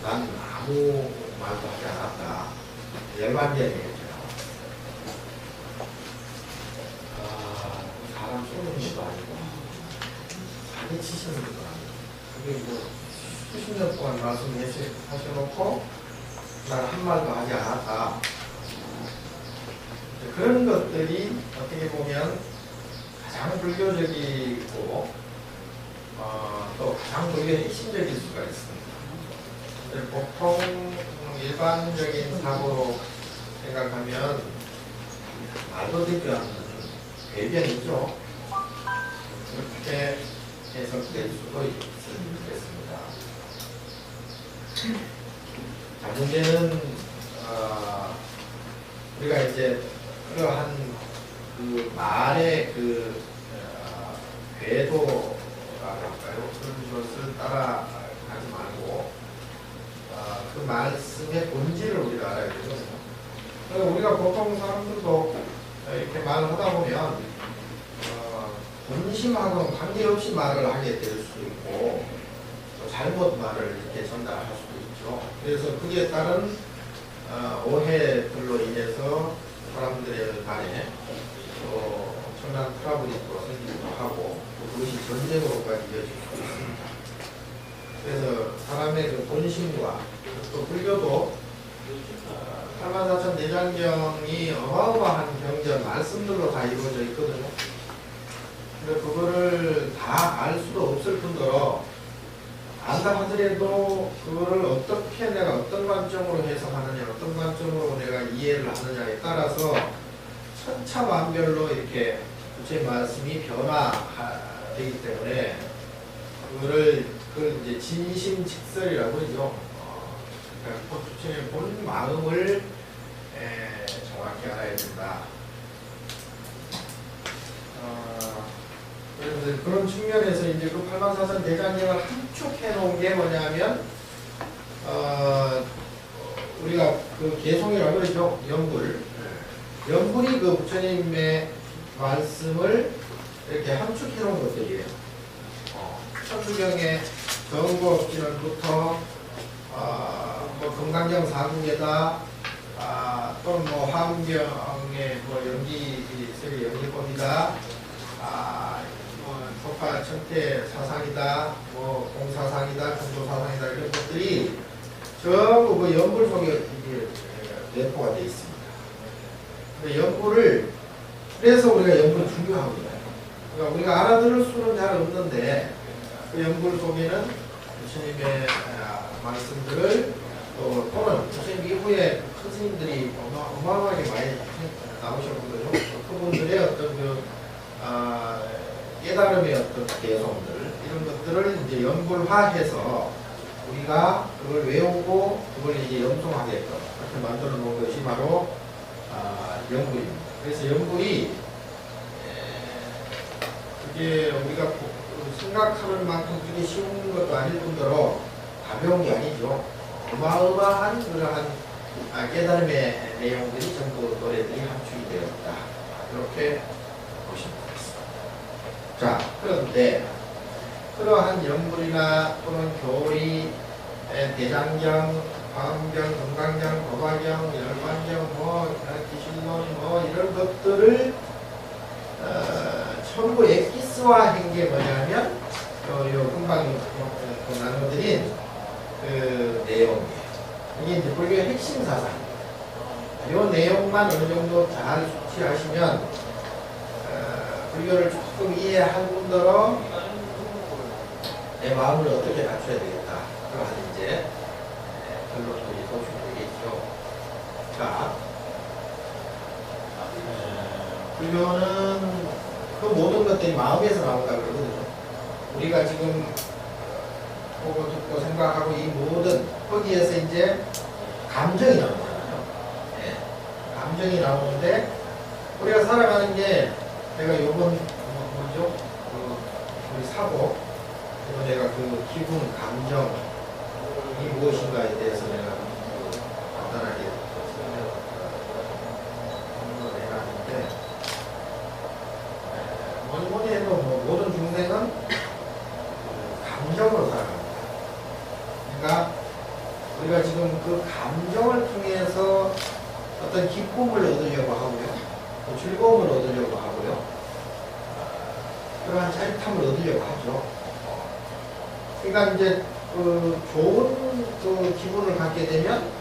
난 아무 말도 하지 않았다. 열반전이겠죠. 사람 쏘는 것도 아니고 사기 치시는 것도 아니고 그게 뭐 수십 년 동안 말씀하셔놓고 난 한 말도 하지 않았다. 그런 것들이 어떻게 보면 가장 불교적이고 또 가장 불교의 핵심적일 수가 있습니다. 보통 일반적인 사고로 생각하면 말도 되지 않는 배변이죠. 그렇게 해석될 수도 있겠습니다. 자, 문제는 우리가 이제 그러한 그 말의 그 궤도라고 할까요? 그런 것을 따라가지 말고 그 말씀의 본질을 우리가 알아야 되거든요. 그래서 우리가 보통 사람들도 이렇게 말을 하다 보면 본심하고는 관계없이 말을 하게 될 수 있고 또 잘못 말을 이렇게 전달할 수도 있죠. 그래서 그에 따른 오해들로 인해서 사람들의 간에 또 엄청난 트러블이 또 생기기도 하고 또 그것이 전쟁으로까지 이어질 수 있습니다. 그래서 사람의 그 본심과 또 불교도 84,000 대장경이 어마어마한 경전 말씀들로 다 이루어져 있거든요. 근데 그거를 다 알 수도 없을 뿐더러 안다 하더라도 그거를 어떻게 내가 어떤 관점으로 해석하느냐, 어떤 관점으로 내가 이해를 하느냐에 따라서 천차만별로 이렇게 부처의 말씀이 변화되기 때문에 그걸 이제 진심직설이라고 그러죠. 그러니까 부처의 본 마음을 정확히 알아야 된다. 그래서 그런 측면에서 이제 그 84,000 대장경을 함축해 놓은 게 뭐냐면, 우리가 그 개송이라고 그러죠. 연불. 연불이 그 부처님의 말씀을 이렇게 함축해 놓은 것들이에요. 천주경의 정보기는부터 뭐 금강경 사국에다 또는 뭐 화엄경의 뭐 세계 연기법이다, 뭐 법화 천태 사상이다, 뭐 공사상이다, 중도사상이다, 이런 것들이 전부 그 연불 속에 이게 내포가 되어 있습니다. 근데 연불을 그래서 우리가 연불이 중요하거든요. 그러니까 우리가 알아들을 수는 잘 없는데 그 연불 속에는 부처님의 말씀들을 또는 부처님 이후에 큰 스님들이 어마어마하게 많이 나오셨거든요. 그분들의 어떤 그 깨달음의 어떤 개성들 이런 것들을 이제 연불화해서 우리가 그걸 외우고 그걸 이제 염송하게끔 그렇게 만들어 놓은 것이 바로 연불입니다. 그래서 연불이 그게 우리가 생각하는 만큼 그게 쉬운 것도 아닐 뿐더러 가벼운 게 아니죠. 어마어마한 그러한 깨달음의 내용들이 전부 노래들이 함축이 되었다. 이렇게 보시면 되겠습니다. 자, 그런데 그러한 연불이나 또는 교리, 대장경, 화엄경, 금강경, 법화경, 열반경, 뭐 기신론 뭐 이런 것들을 전부 엑기스화한 게 뭐냐면 요 금방 나눠드린 그 내용이에요. 이게 이제 불교의 핵심 사상. 요 내용만 어느 정도 잘 숙지하시면 불교를 조금 이해할 뿐더러 내 마음을 어떻게 갖춰야 되겠다. 그러한 이제 결론들이 도출되겠죠. 자, 불교는 그 모든 것들이 마음에서 나온다 그러거든요. 우리가 지금 보고 듣고 생각하고 이 모든 거기에서 이제 감정이 나오잖아요. 네. 감정이 나오는데 우리가 살아가는 게 내가 요번 뭐죠? 우리 사고 그리고 내가 그 기분, 감정이 무엇인가에 대해서 내가 간단하게 설명을 해놨는데 뭐니 해도 뭐 모든 중생은 감정으로 살아갑니다. 그러니까 우리가 지금 그 감정을 통해서 어떤 기쁨을 얻으려고 하고요. 또 즐거움을 얻으려고 하고요. 그러한 짜릿함을 얻으려고 하죠. 그러니까 이제 그 좋은 그 기분을 갖게 되면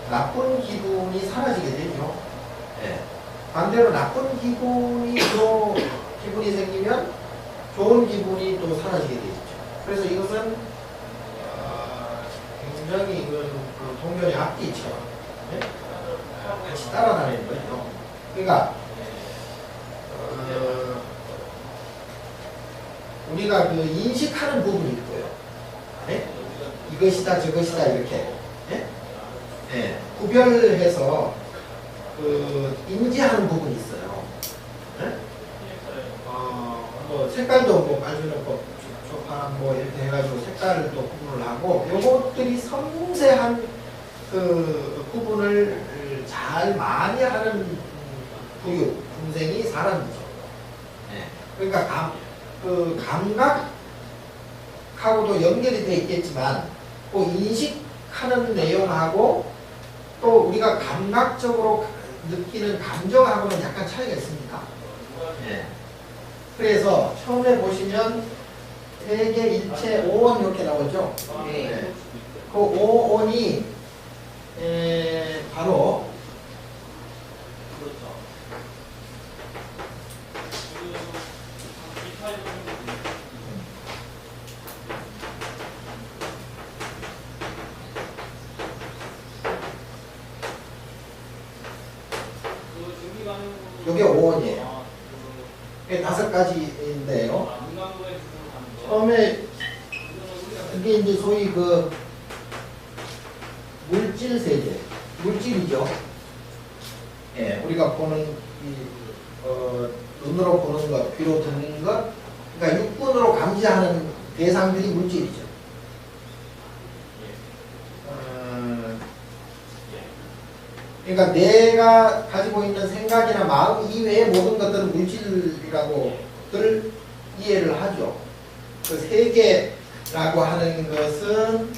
나쁜 기분이 사라지게 되죠. 네. 반대로 나쁜 기분이 생기면 좋은 기분이 또 사라지게 되죠. 그래서 이것은 굉장히 이건 그 동전의 앞뒤처럼 네? 같이 따라다니는 거죠. 그러니까 우리가 그 인식하는 부분이 있고요. 네? 이것이다 저것이다 이렇게 네? 네. 구별해서 그 인지하는 부분이 있어요. 네? 뭐 색깔도 뭐 빨주노 초판 뭐 이렇게 해가지고 색깔을 또 구분을 하고 요것들이 섬세한 그 구분을 잘 많이 하는 품생이 사람이죠. 네. 그러니까 그 감각하고도 연결이 되어 있겠지만 그 인식하는 내용하고 또 우리가 감각적으로 느끼는 감정하고는 약간 차이가 있습니다. 네. 그래서 처음에 보시면 세계 일체 5원 이렇게 나오죠. 네. 그 5원이 바로 이게 5원이에요. 이게 5가지인데요. 처음에 이게 이제 소위 그 물질 세계, 물질이죠. 예, 우리가 보는 눈으로 보는 것, 귀로 듣는 것, 그러니까 육군으로 감지하는 대상들이 물질이죠. 그러니까 내가 가지고 있는 생각이나 마음 이외의 모든 것들은 물질이라고들 이해를 하죠. 그 세계라고 하는 것은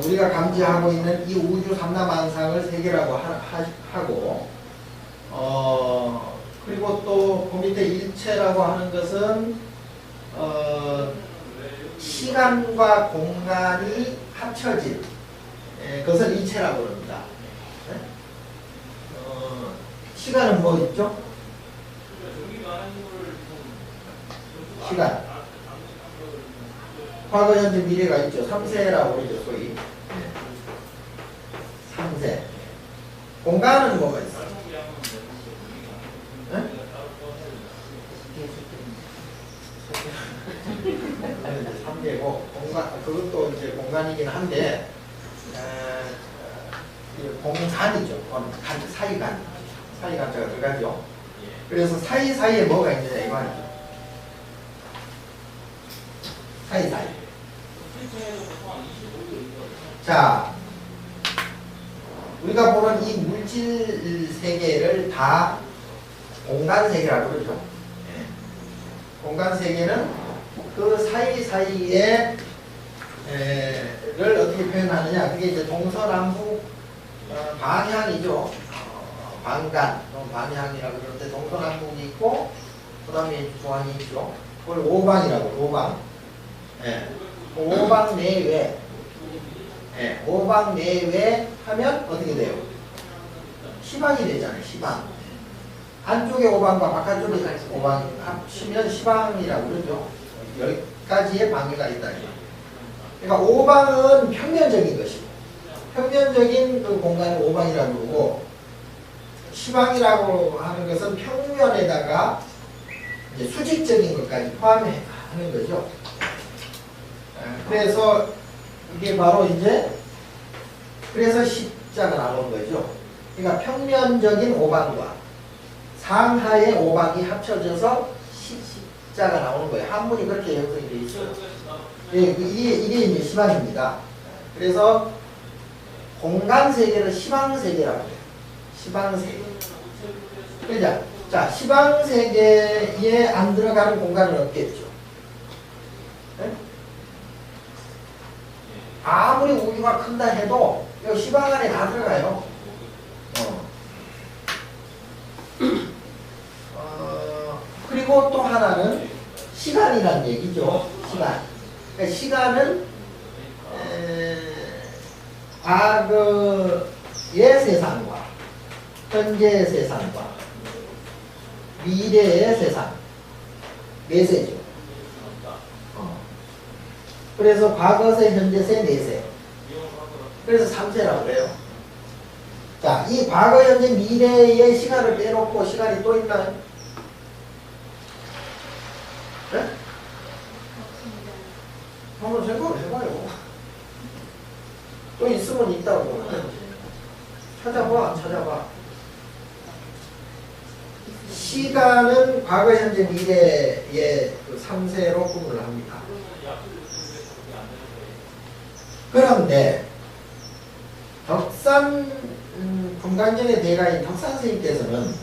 우리가 감지하고 있는 이 우주 삼라만상을 세계라고 하고 그리고 또 그 밑에 일체라고 하는 것은 시간과 공간이 합쳐진 그것을 일체라고 합니다. 시간은 뭐 있죠? 시간. 과거, 현재, 미래가 있죠. 3세라고 그러죠, 소위. 3세. 공간은 뭐가 있어요? 네? 3개고, 공간, 그것도 이제 공간이긴 한데, 공간이죠. 사이간자가 들어가죠. 그래서 사이사이에 뭐가 있느냐 이 말이죠. 사이사이. 자, 우리가 보는 이 물질 세계를 다 공간 세계라고 그러죠. 네. 공간 세계는 그 사이사이에 를 어떻게 표현하느냐. 그게 이제 동서남북 방향이죠. 방간, 방향이라고 그러는데 동서남북이 있고 그 다음에 중앙이 있죠. 그걸 오방이라고, 오방. 예. 오방 내외. 예. 오방 내외 하면 어떻게 돼요? 시방이 되잖아요, 시방. 한쪽의 오방과 바깥쪽의 오방 합치면 시방이라고 그러죠. 10가지의 방위가 있다. 그러니까 오방은 평면적인 것이고, 평면적인 그 공간을 오방이라고 그러고, 시방이라고 하는 것은 평면에다가 이제 수직적인 것까지 포함하는 거죠. 그래서 이게 바로 이제 그래서 십자가 나오는 거죠. 그러니까 평면적인 오방과 상하의 오방이 합쳐져서 십자가 나오는 거예요. 한문이 그렇게 형성이 되어 있어요. 이게 이제 시방입니다. 그래서 공간 세계를 시방 세계라고 해요. 시방 세계. 그죠? 자, 시방 세계에 안 들어가는 공간은 없겠죠. 네? 아무리 우주가 큰다 해도 이 시방 안에 다 들어가요. 그리고 또 하나는 시간이라는 얘기죠. 시간. 그러니까 시간은 과거의 세상과 현재의 세상과 미래의 세상 내세죠. 그래서 과거세, 현재세, 내세. 그래서 3세라고 그래요. 자, 이 과거, 현재, 미래의 시간을 빼놓고 시간이 또 있나요? 네? 한번 생각을 해봐요. 또 있으면 있다고. 찾아봐. 시간은 과거, 현재, 미래의 그 3세로 구분을 합니다. 그런데 덕산 금강전의 대가인 덕산 선생님께서는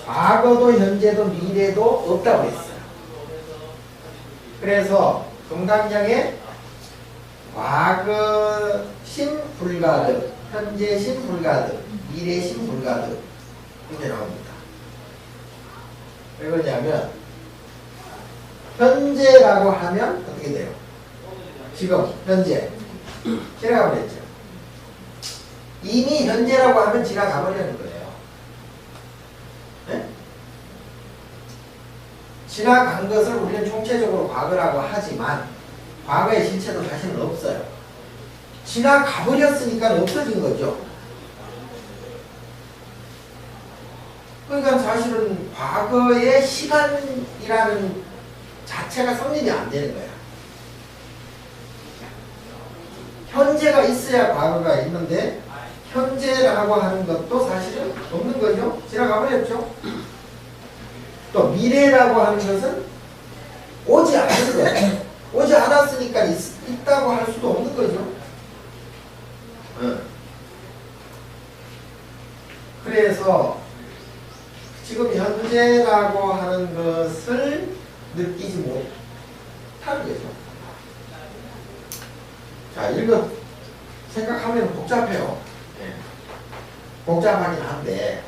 과거도 현재도 미래도 없다고 했어요. 그래서 금강경에 과거심 불가득, 현재심 불가득, 미래심 불가득 이렇게 나옵니다. 왜 그러냐면 현재라고 하면 어떻게 돼요? 지금 현재 지나가버렸죠. 이미 현재라고 하면 지나가버리는 거예요. 네? 지나간 것을 우리는 총체적으로 과거라고 하지만 과거의 실체도 사실은 없어요. 지나가버렸으니까 없어진 거죠. 그러니까 사실은 과거의 시간이라는 자체가 성립이 안 되는 거야. 현재가 있어야 과거가 있는데 현재라고 하는 것도 사실은 없는 거죠. 지나가 버렸죠. 또 미래라고 하는 것은 오지 않은 거예요. 오지 않았으니까 있다고 할 수도 없는 거죠. 그래서 지금 현재라고 하는 것을 느끼지 못하는 거죠. 자, 이거 생각하면 복잡해요. 복잡하긴 한데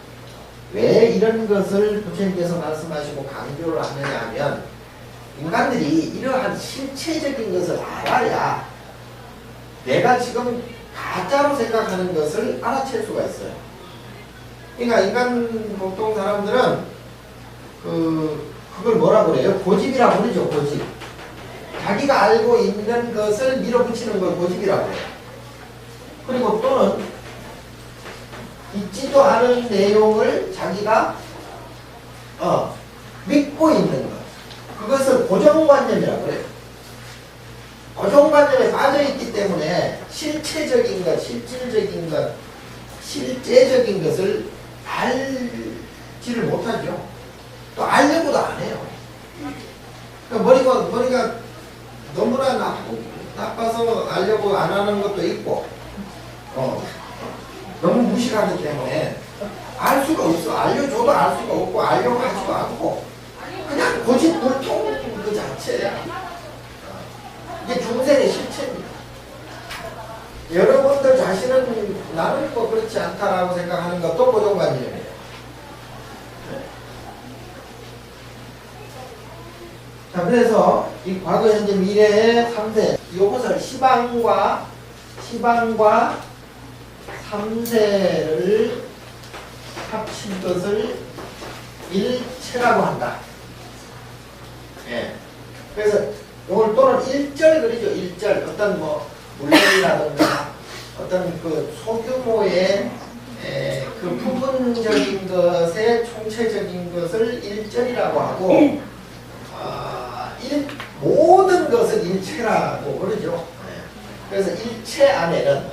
왜 이런 것을 부처님께서 말씀하시고 강조를 하느냐 하면 인간들이 이러한 실체적인 것을 알아야 내가 지금 가짜로 생각하는 것을 알아챌 수가 있어요. 그러니까 인간 보통 사람들은 그걸 뭐라고 그래요? 고집이라고 그러죠. 고집. 자기가 알고 있는 것을 밀어붙이는 걸 고집이라고 해요. 그리고 또는 있지도 않은 내용을 자기가 믿고 있는 것. 그것을 고정관념이라고 그래요. 고정관념에 빠져있기 때문에 실체적인 것, 실질적인 것, 실제적인 것을 알지를 못하죠. 또 알려고도 안 해요. 그러니까 머리가 너무나 나빠서 알려고 안 하는 것도 있고, 너무 무식하기 때문에 알 수가 없어. 알려줘도 알 수가 없고, 알려고 하지도 않고, 그냥 고집불통 그 자체야. 이게 중생의 실체입니다. 여러분들 자신은 나는 뭐 그렇지 않다라고 생각하는 것도 고정관념이에요. 자, 그래서 이 과거, 현재, 미래의 3세, 이것을 시방과 3세를 합친 것을 일체라고 한다. 예. 그래서 이걸 또는 일절 그러죠. 일절. 어떤 뭐 물건이라든가 어떤 그 소규모의 그 부분적인 것의 총체적인 것을 일절이라고 하고 모든 것을 일체라고 그러죠. 그래서 일체 안에는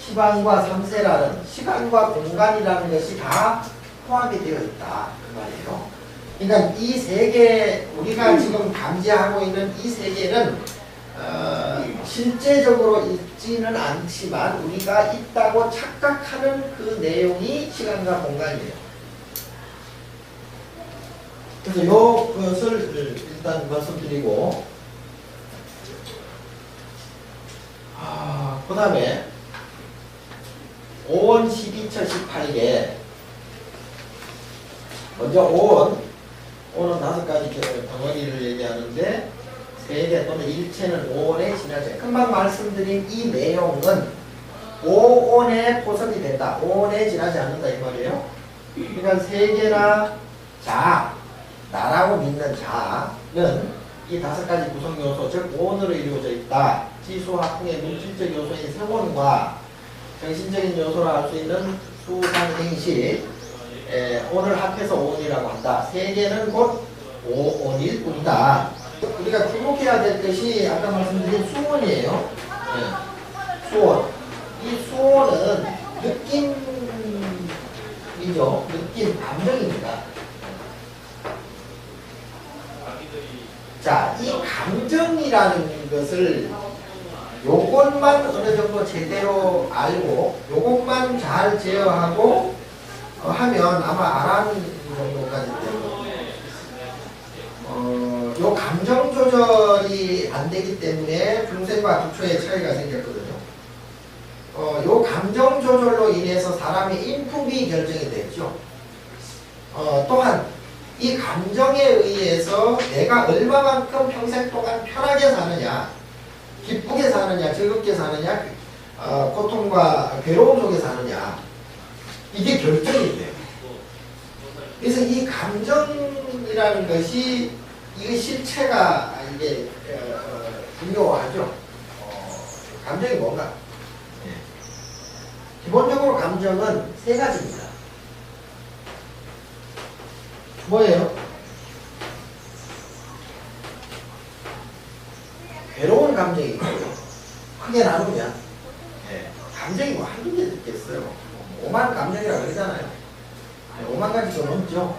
시방과 3세라는 시간과 공간이라는 것이 다 포함이 되어 있다. 그 말이에요. 그러니까 이 세계, 우리가 지금 감지하고 있는 이 세계는 실제적으로 있지는 않지만 우리가 있다고 착각하는 그 내용이 시간과 공간이에요. 그래서 이것을 일단 말씀드리고 그 다음에 5원 12처 18개. 먼저 5원 5가지 덩어리를 얘기하는데 세개 또는 일체는 5원에 지나죠. 금방 말씀드린 이 내용은 5원에 포섭이 된다. 5원에 지나지 않는다 이 말이에요. 그러니까 세계나 자, 나라고 믿는 자는 이 5가지 구성 요소, 즉 5원으로 이루어져 있다. 지수화풍의 물질적 요소인 세원과 정신적인 요소로 할 수 있는 수상행시 오늘 합해서 5원이라고 한다. 세계는 곧 5원일 뿐이다. 우리가 주목해야 될 것이 아까 말씀드린 수원이에요. 네. 수원. 이 수원은 느낌이죠. 느낌, 감정입니다. 자, 이 감정이라는 것을 요것만 어느 정도 제대로 알고 요것만 잘 제어하고 하면 아마 알아는 정도까지 되고 요 감정 조절이 안 되기 때문에 중생과 부처의 차이가 생겼거든요. 요 감정 조절로 인해서 사람의 인품이 결정이 됐죠. 또한 이 감정에 의해서 내가 얼마만큼 평생 동안 편하게 사느냐, 기쁘게 사느냐, 즐겁게 사느냐, 고통과 괴로움 속에 사느냐, 이게 결정이 돼요. 그래서 이 감정이라는 것이 이거 실체가 이게 중요하죠. 감정이 뭔가? 네. 기본적으로 감정은 3가지입니다. 뭐예요? 괴로운 감정이 있고요. 크게 나누면 네. 감정이 뭐 한두 개 있겠어요. 5만 감정이라고 그러잖아요. 네, 5만 가지도 넘죠.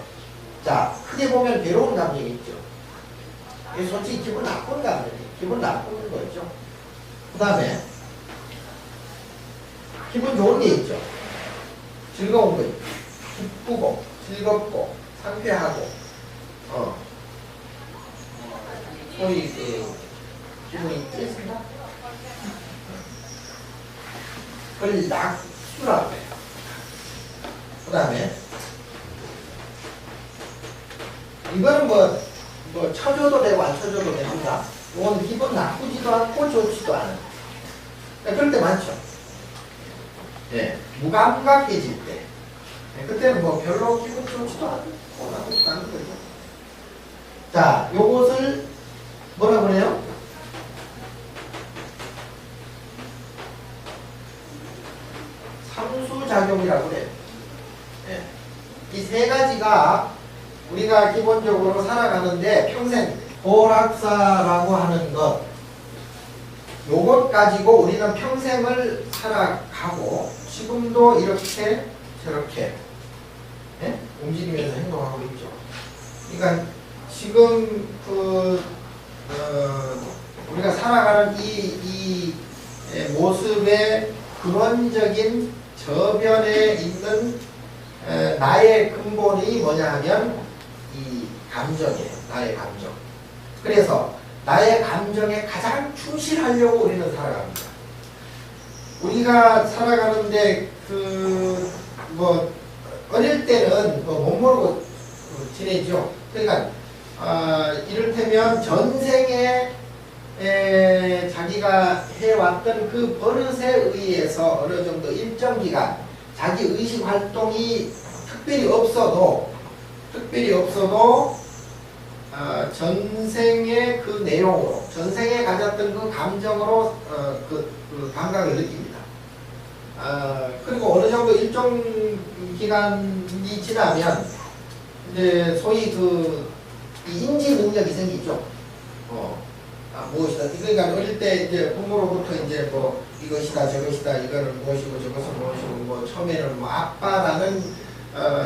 자, 크게 보면 괴로운 감정이 있죠. 이게 솔직히 기분 나쁜 감정이 기분 나쁜 거죠. 그 다음에 기분 좋은 게 있죠. 즐거운 거 있죠. 기쁘고 즐겁고 상쾌하고 소위 기분이 있겠습니다. 그걸 낙수라고 해요. 그 다음에 이거는 뭐 쳐줘도 되고 안 쳐줘도 됩니다. 이건 기분 나쁘지도 않고 좋지도 않아요. 그럴 때 많죠. 예, 무감각해질 때. 그때는 뭐 별로 기분 좋지도 않고 나쁘지도 않은 거죠. 자, 요것을 뭐라 그래요? 상수작용이라고 그래요. 예. 이 3가지가 우리가 기본적으로 살아가는데 평생 호락사라고 하는 것, 요것 가지고 우리는 평생을 살아가고 지금도 이렇게 저렇게 예? 움직이면서 행동하고 있죠. 그러니까 지금 우리가 살아가는 이 모습의 근원적인 저변에 있는 나의 근본이 뭐냐 하면 이 감정이에요. 나의 감정. 그래서 나의 감정에 가장 충실하려고 우리는 살아갑니다. 우리가 살아가는데 어릴 때는 못 모르고 지내죠. 그러니까 이를테면 전생에 자기가 해왔던 그 버릇에 의해서 어느 정도 일정 기간 자기 의식 활동이 특별히 없어도 전생의 그 내용으로 전생에 가졌던 그 감정으로 그 감각을 느낍니다. 그리고 어느 정도 일정 기간이 지나면 이제 소위 이 인지 능력이 생기죠. 무엇이다. 그러니까 어릴 때 이제 부모로부터 이제 뭐 이것이다 저것이다 이거는 무엇이고 저것은 무엇이고 뭐 처음에는 뭐 아빠라는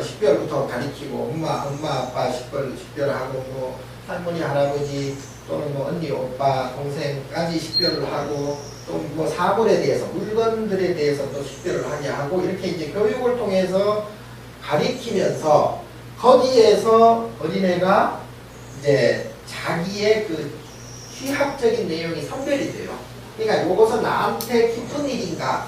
식별부터 가리키고 엄마 아빠 식별하고 뭐 할머니 할아버지 또는 뭐 언니 오빠 동생까지 식별을 하고 또 뭐 사물에 대해서 물건들에 대해서 또 식별을 하게 하고 이렇게 이제 교육을 통해서 가리키면서 거기에서 어린애가 이제 자기의 그 취합적인 내용이 선별이 돼요. 그러니까 이것은 나한테 기쁜 일인가,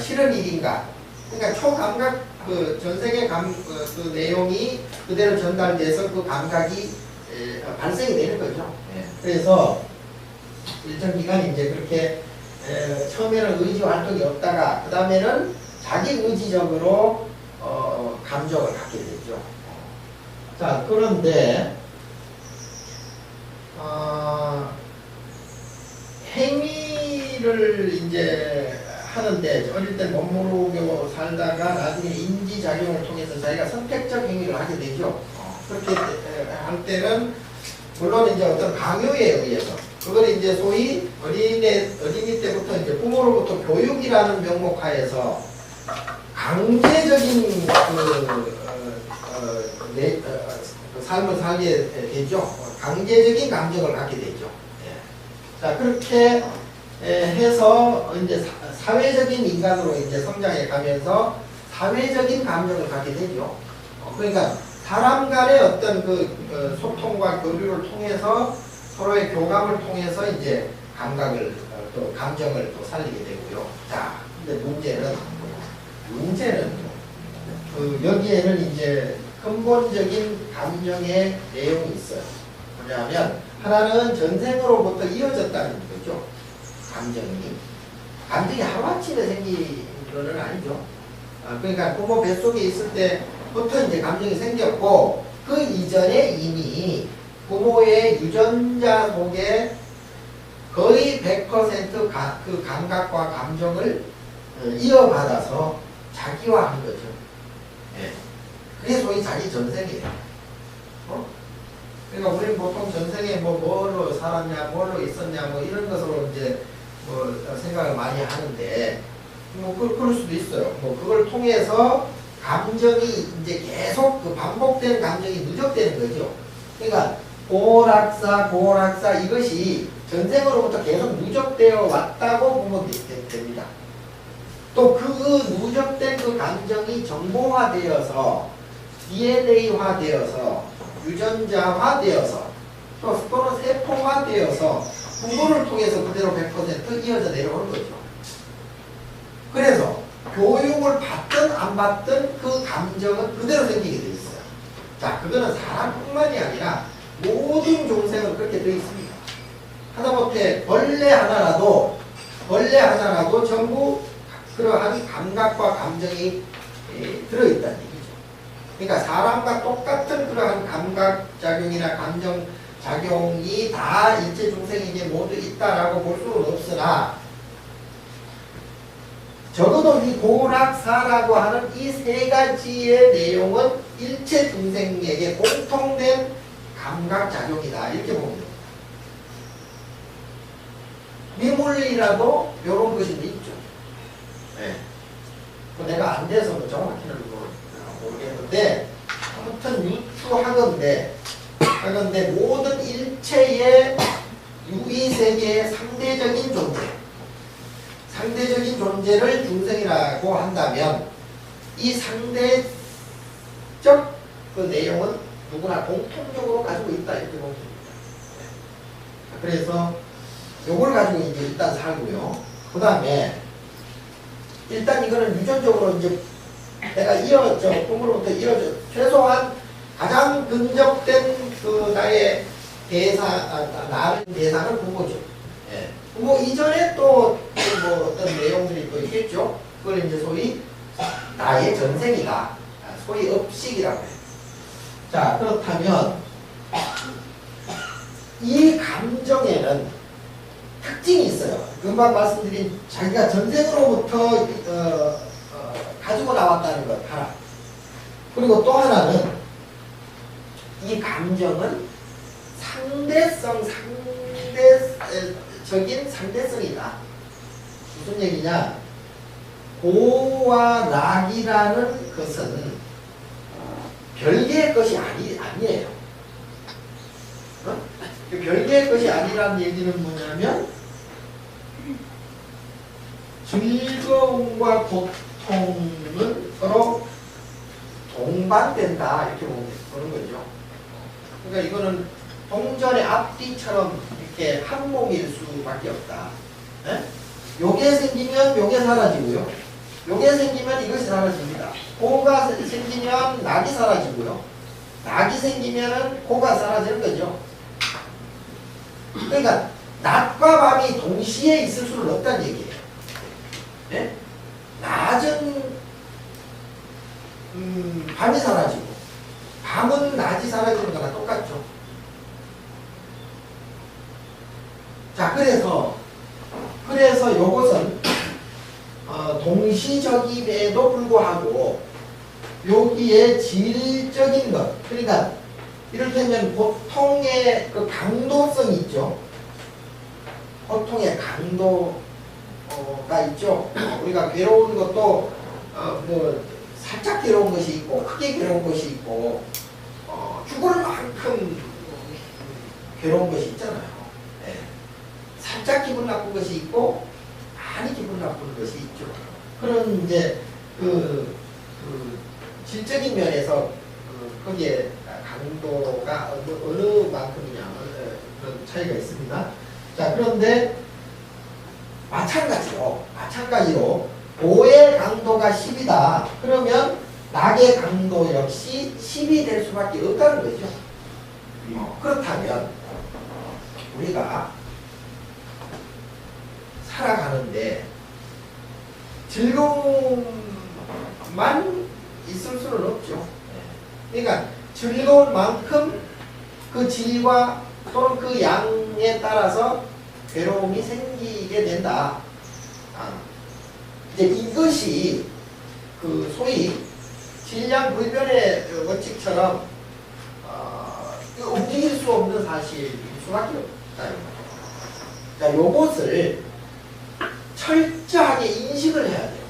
싫은 일인가. 그러니까 초감각 그 전생의 그 내용이 그대로 전달돼서 그 감각이 발생이 되는 거죠. 그래서 일정 기간 이제 그렇게 처음에는 의지 활동이 없다가 그 다음에는 자기 의지적으로 감정을 갖게 되죠. 자, 그런데 행위를 이제 하는데 어릴 때 못 모르고 살다가 나중에 인지작용을 통해서 자기가 선택적 행위를 하게 되죠. 그렇게 할 때는 물론 이제 어떤 강요에 의해서 그걸 이제 소위 어린이 때부터 이제 부모로부터 교육이라는 명목 하에서 강제적인 그 삶을 살게 되죠. 강제적인 감정을 갖게 되죠. 자, 그렇게 해서 이제 사회적인 인간으로 이제 성장해 가면서 사회적인 감정을 갖게 되죠. 그러니까 사람 간의 어떤 그 소통과 교류를 통해서 서로의 교감을 통해서 이제 감각을 또 감정을 또 살리게 되고요. 자, 근데 문제는 그 여기에는 이제 근본적인 감정의 내용이 있어요. 뭐냐면 하나는 전생으로부터 이어졌다는 거죠. 감정이 하루아침에 생긴 건 아니죠. 그러니까 부모 뱃속에 있을 때부터 이제 감정이 생겼고 그 이전에 이미 부모의 유전자 속에 거의 100% 그 감각과 감정을 이어받아서 자기화한 거죠. 그게 소위 자기 전생이에요. 그러니까 우리는 보통 전생에 뭘로 살았냐, 뭘로 있었냐, 이런 것으로 이제 생각을 많이 하는데, 그럴 수도 있어요. 그걸 통해서 감정이 이제 계속 그 반복되는 감정이 누적되는 거죠. 그러니까 고락사 이것이 전생으로부터 계속 누적되어 왔다고 보면 됩니다. 또 그 누적된 그 감정이 정보화되어서 DNA화되어서 유전자화되어서 또는 세포화되어서 부모를 통해서 그대로 100% 이어져 내려오는 거죠. 그래서 교육을 받든 안 받든 그 감정은 그대로 생기게 돼 있어요. 자, 그거는 사람뿐만이 아니라 모든 종생은 그렇게 되어 있습니다. 하다못해 벌레 하나라도 전부 그러한 감각과 감정이 들어있다는 얘기죠. 그러니까 사람과 똑같은 그러한 감각작용이나 감정작용이 다 일체 중생에게 모두 있다라고 볼 수는 없으나 적어도 이 고락사라고 하는 이 세 가지의 내용은 일체 중생에게 공통된 감각작용이다 이렇게 봅니다. 미물리라도 이런 것이 있죠. 내가 안 돼서 정확히는 모르겠는데 아무튼 유추하건대 모든 일체의 유의세계의 상대적인 존재를 중생이라고 한다면 이 상대적 그 내용은 누구나 공통적으로 가지고 있다 이렇게 보면 됩니다. 그래서 요걸 가지고 이제 일단 살고요. 그 다음에 일단 이거는 유전적으로 이제 내가 부모로부터 이어져 최소한 가장 근접된 그 나의 나의 대상은 부모죠. 부모 이전에 또 어떤 내용들이 또 있겠죠. 그걸 이제 소위 나의 전생이다. 소위 업식이라고 해요. 자, 그렇다면 이 감정에는 특징이 있어요. 금방 말씀드린 자기가 전생으로부터 가지고 나왔다는 것 하나. 그리고 또 하나는 이 감정은 상대적인 상대성이다. 무슨 얘기냐? 고와 낙이라는 것은 별개의 것이 아니에요. 별개의 것이 아니라는 얘기는 뭐냐면 즐거움과 고통은 서로 동반된다 이렇게 보는 거죠. 그러니까 이거는 동전의 앞뒤처럼 이렇게 한 몸일 수밖에 없다. 예? 요게 생기면 요게 사라지고요. 요게 생기면 이것이 사라집니다. 고가 생기면 낙이 사라지고요. 낙이 생기면은 고가 사라지는 거죠. 그러니까 낮과 밤이 동시에 있을 수는 없다는 얘기예요. 예? 낮은 밤이 사라지고 밤은 낮이 사라지는 거랑 똑같죠. 자, 그래서 요것은 동시적임에도 불구하고 여기에 질적인 것, 그러니까 이를테면 보통의 그 강도성이 있죠. 보통의 강도가 있죠. 우리가 괴로운 것도 뭐 살짝 괴로운 것이 있고 크게 괴로운 것이 있고 죽을 만큼 괴로운 것이 있잖아요. 네. 살짝 기분 나쁜 것이 있고 많이 기분 나쁜 것이 있죠. 그런 이제 그 질적인 면에서 거기에 강도가 어느 만큼이냐 그런 차이가 있습니다. 자, 그런데 마찬가지로 고의 강도가 10이다. 그러면 낙의 강도 역시 10이 될 수밖에 없다는 거죠. 그렇다면 우리가 살아가는데 즐거움만 있을 수는 없죠. 그러니까 즐거울 만큼 그 질과 또는 그 양에 따라서 괴로움이 생기게 된다. 이제 이것이 그 소위 질량 불변의 원칙처럼 움직일 수 없는 사실일 수밖에 없다. 자, 요것을 철저하게 인식을 해야 돼요.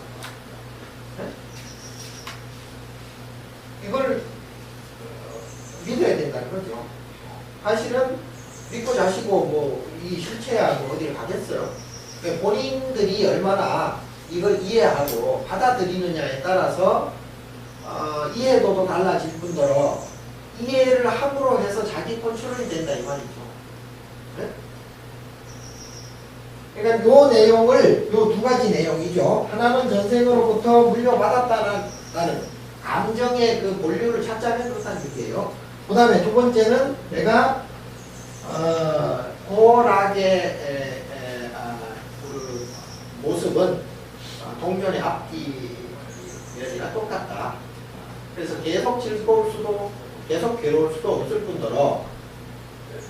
이걸 믿어야 된다는 거죠. 사실은 믿고 자시고 뭐 이 실체야 뭐 어디를 가겠어요. 본인들이 얼마나 이걸 이해하고 받아들이느냐에 따라서 이해도도 달라질 뿐더러 이해를 함으로 해서 자기 컨트롤이 된다 이 말이죠. 네? 그러니까 요 내용을 요 두 가지 내용이죠. 하나는 전생으로부터 물려받았다는 감정의 그 본류를 찾자면 그렇다는 얘기예요. 그 다음에 두 번째는 내가 고락의 그 모습은 동전의 앞뒤면이나 똑같다. 그래서 계속 즐거울 수도 계속 괴로울 수도 없을 뿐더러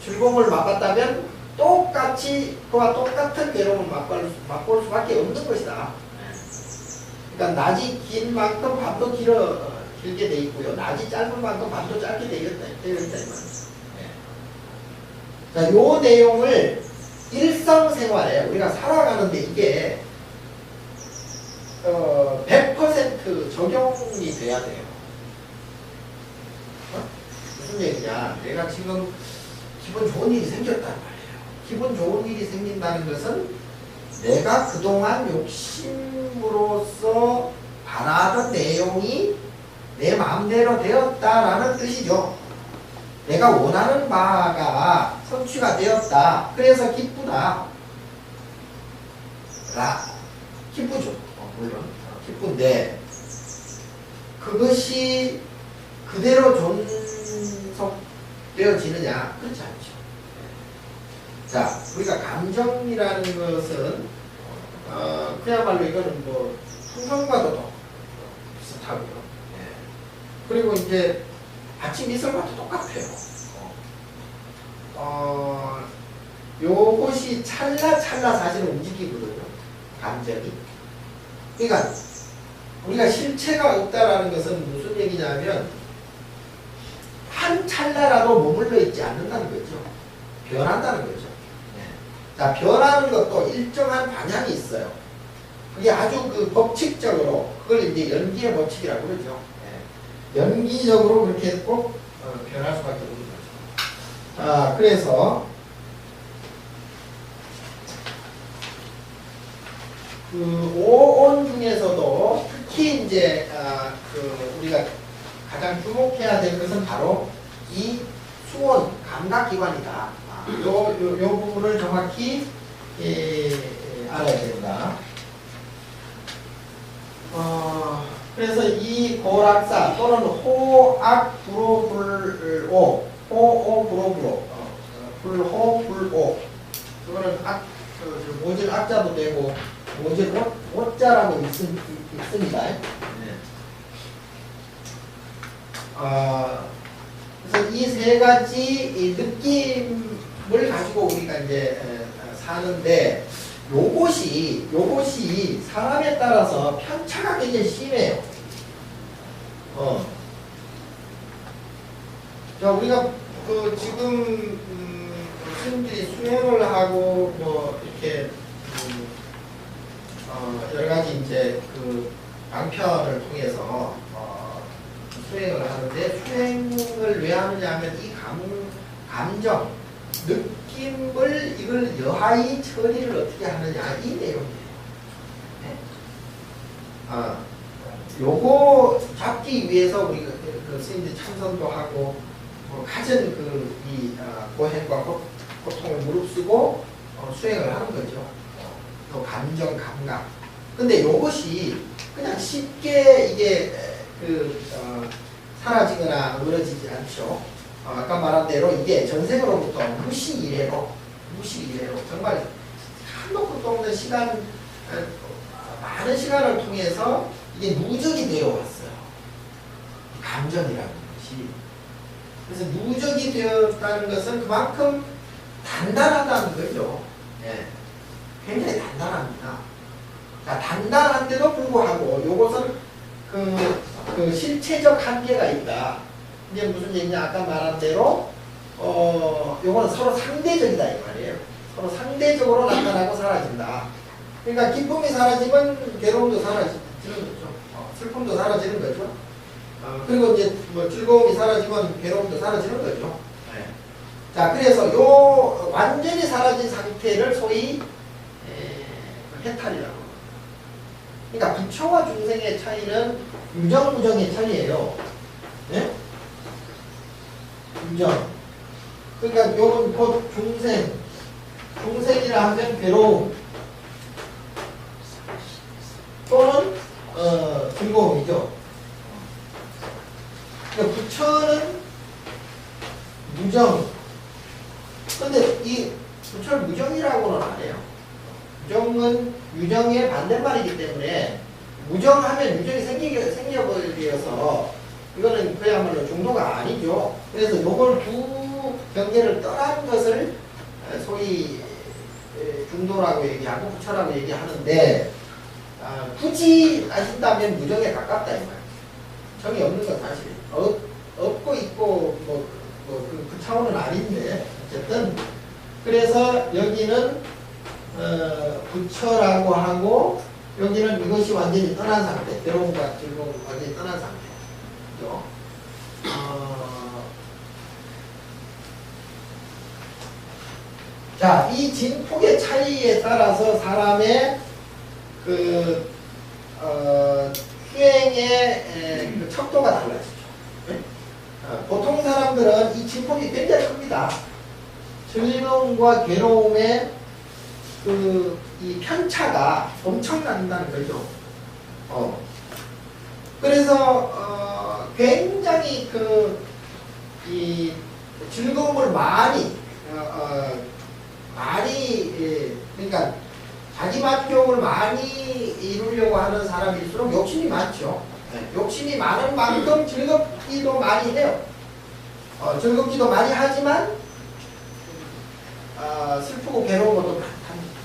즐거움을 맛봤다면 똑같이 그와 똑같은 괴로움을 맛볼 수밖에 없는 것이다. 그러니까 낮이 긴 만큼 밤도 길게 돼 있고요. 낮이 짧은 만큼 밤도 짧게 되어 있다 이 말이죠. 자, 요 내용을 일상생활에 우리가 살아가는데 이게 100% 적용이 돼야 돼요. 무슨 얘기냐? 내가 지금 기분 좋은 일이 생겼단 말이에요. 기분 좋은 일이 생긴다는 것은 내가 그동안 욕심으로써 바라던 내용이 내 마음대로 되었다라는 뜻이죠. 내가 원하는 바가 성취가 되었다. 그래서 기쁘다. 기쁘죠. 물론 기쁜데 그것이 그대로 존속되어지느냐? 그렇지 않죠. 자, 우리가 감정이라는 것은 그야말로 이거는 뭐 풍선과도 비슷하고요. 그리고 이제 아침 이슬과도 똑같아요. 요것이 찰나찰나 사실은 움직이거든요. 감정이. 그러니까 우리가 실체가 없다라는 것은 무슨 얘기냐면 한 찰나라도 머물러 있지 않는다는 거죠. 변한다는 거죠. 자, 변하는 것도 일정한 방향이 있어요. 그게 아주 그 법칙적으로 그걸 이제 연기의 법칙이라고 그러죠. 연기적으로 그렇게 꼭 변할 수밖에 없는 거죠. 그래서 그 오온 중에서도 특히 이제 우리가 가장 주목해야 될 것은 바로 이 수온 감각기관이다. 요 부분을 정확히 알아야 된다. 그래서 이 고락사 또는 호악불호불오, 호오불호불오, 불호불오, 그거는 모질 악자도 되고 모질 오자라고 있습니다. 네. 그래서 이 세 가지 느낌을 가지고 우리가 이제 사는데 요것이 사람에 따라서 편차가 굉장히 심해요. 자, 우리가 지금 스님들이 수행을 하고 뭐 이렇게 여러 가지 이제 방편을 통해서 수행을 하는데, 수행을 왜 하느냐 하면 이 감정, 느낌을 이걸 여하이 처리를 어떻게 하느냐, 이 내용이에요. 네? 요거 잡기 위해서 우리가 스님들이 참선도 하고 가진 고행과 고통을 무릅쓰고 수행을 하는 거죠. 또 감정, 감각. 근데 요것이 그냥 쉽게 이게 사라지거나 무너지지 않죠. 아까 말한 대로 이게 전생으로부터 무시 이래로 정말 한도 끝도 없는 시간, 많은 시간을 통해서 이게 누적이 되어 왔어요. 감정이라는 것이. 그래서 누적이 되었다는 것은 그만큼 단단하다는 거죠. 네. 굉장히 단단합니다. 자, 단단한데도 불구하고 요것은 그 실체적 한계가 있다. 이게 무슨 얘기냐, 아까 말한 대로 요거는 서로 상대적이다 이 말이에요. 서로 상대적으로 나타나고 사라진다. 그러니까 기쁨이 사라지면 괴로움도 사라지는 거죠. 슬픔도 사라지는 거죠. 그리고 이제 뭐 즐거움이 사라지면 괴로움도 사라지는 거죠. 네. 자, 그래서 요 완전히 사라진 상태를 소위 해탈이라고. 그러니까 부처와 중생의 차이는 유정무정의 차이예요. 네? 유정. 그러니까 요건 곧 중생이라 하면 괴로움 또는 즐거움이죠. 그러니까 부처는 무정. 근데 이 부처를 무정이라고는 안 해요. 무정은 유정의 반대말이기 때문에, 무정하면 유정이 생겨버려서 이거는 그야말로 중도가 아니죠. 그래서 요걸 두 경계를 떠난 것을 소위 중도라고 얘기하고 부처라고 얘기하는데, 굳이 따진다면 무정에 가깝다 이 말이에요. 정이 없는 건 사실 없고 있고 그 차원은 아닌데, 어쨌든 그래서 여기는 부처라고 하고, 여기는 이것이 완전히 떠난 상태, 괴로움과 즐거움이 완전히 떠난 상태죠. 자, 이 진폭의 차이에 따라서 사람의 수행의 그 척도가 달라지죠. 네? 보통 사람들은 이 진폭이 굉장히 큽니다. 즐거움과 괴로움의 이 편차가 엄청난다는 거죠. 그래서 굉장히 이 즐거움을 많이 그러니까 자기 만족을 많이 이루려고 하는 사람일수록 욕심이 많죠. 네. 욕심이 많은 만큼 즐겁기도 많이 해요. 즐겁기도 많이 하지만 슬프고 괴로운 것도 많답니다.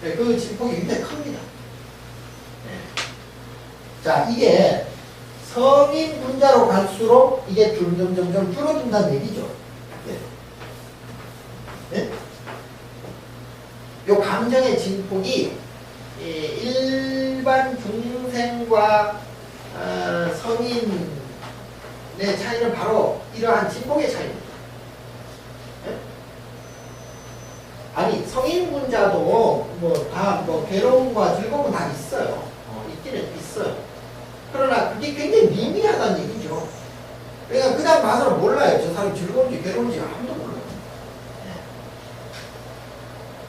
네, 그 진폭이 굉장히 큽니다. 네. 자, 이게 성인 분자로 갈수록 이게 점점 줄어든다는 얘기죠. 네. 네? 요 감정의 진폭이 일반 중생과 성인의 차이는 바로 이러한 진폭의 차이입니다. 네? 아니, 성인분자도 다 괴로움과 즐거움은 다 있어요. 있기는 있어요. 그러나 그게 굉장히 미미하다는 얘기죠. 그러니까 그냥 봐서는 몰라요. 저 사람이 즐거운지 괴로운지 아무도 몰라요.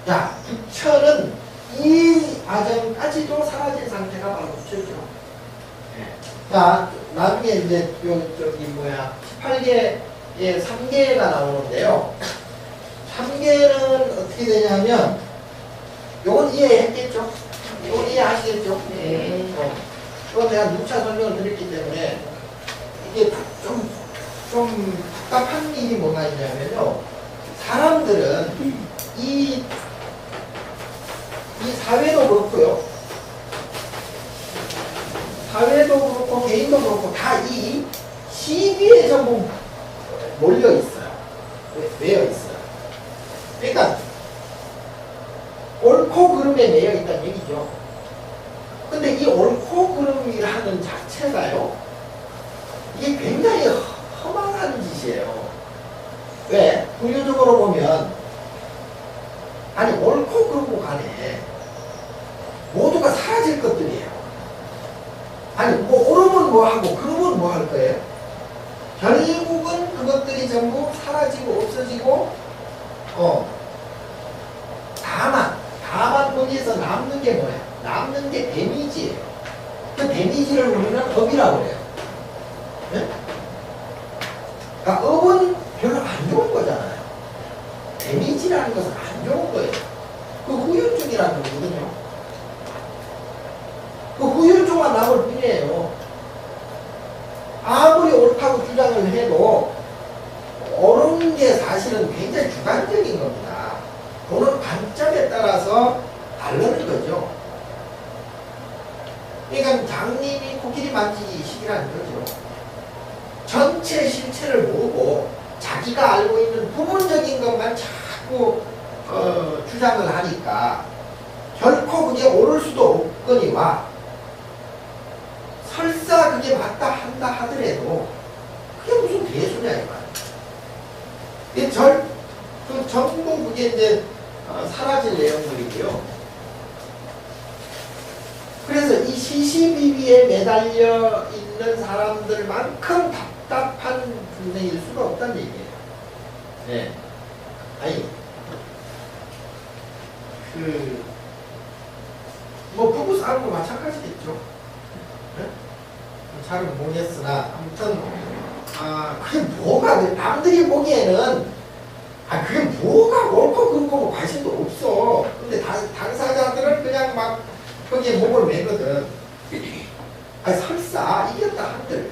자, 부처는 이 과정까지도 사라진 상태가 바로 부처죠. 네. 자, 나중에 이제 저기 뭐야 18개에 3개가 나오는데요. 3개는 어떻게 되냐면 요건 이해했겠죠? 이건 이해하시겠죠? 네. 이건 내가 누차 설명을 드렸기 때문에 이게 좀 답답한 일이 뭐가 있냐면요. 사람들은 이 사회도 그렇고요. 사회도 그렇고 개인도 그렇고 다 이 시비에 전부 몰려 있어요. 매여 있어요. 그러니까 옳고 그름에 매여 있다는 얘기죠. 근데 이 옳고 그름이라는 자체가요. 이게 굉장히 허망한 짓이에요. 왜? 구조적으로 보면 아니 옳고 그르고 간에 모두가 사라질 것들이에요. 아니 뭐 옳으면 뭐 하고 그르면 뭐 할 거예요? 결국은 그것들이 전부 사라지고 없어지고 다만 거기에서 남는 게 뭐예요? 남는 게 데미지예요. 그 데미지를 우리는 업이라고 해요. 네? 그러니까 업은 별로 안 좋은 거잖아요. 데미지라는 것은 안 좋은 거예요. 그 후유증이라는 거거든요. 그 후유증만 남을 뿐이에요. 아무리 옳다고 주장을 해도 옳은 게 사실은 굉장히 주관적인 겁니다. 보는 관점에 따라서 다르는 거죠. 그러니까 장님이 코끼리 만지기식이라는 거죠. 전체 실체를 모르고 자기가 알고 있는 부분적인 것만 자꾸 주장을 하니까 결코 그게 옳을 수도 없거니와 설사 그게 맞다 한다 하더라도 그게 무슨 대수냐 이 말이에요. 전부 그게 이제 사라질 내용들이고요. 그래서 이 시시비비에 매달려 있는 사람들만큼 답답한 분쟁일 수가 없다는 얘기예요. 네. 아니, 뭐 부부 싸움도 마찬가지겠죠. 네? 잘은 모르겠으나 아무튼 그게 뭐가 남들이 보기에는 그게 뭐가 옳고 그르고 관심도 없어. 근데 당사자들은 그냥 막 거기에 목을 매거든. 설사 이겼다 한들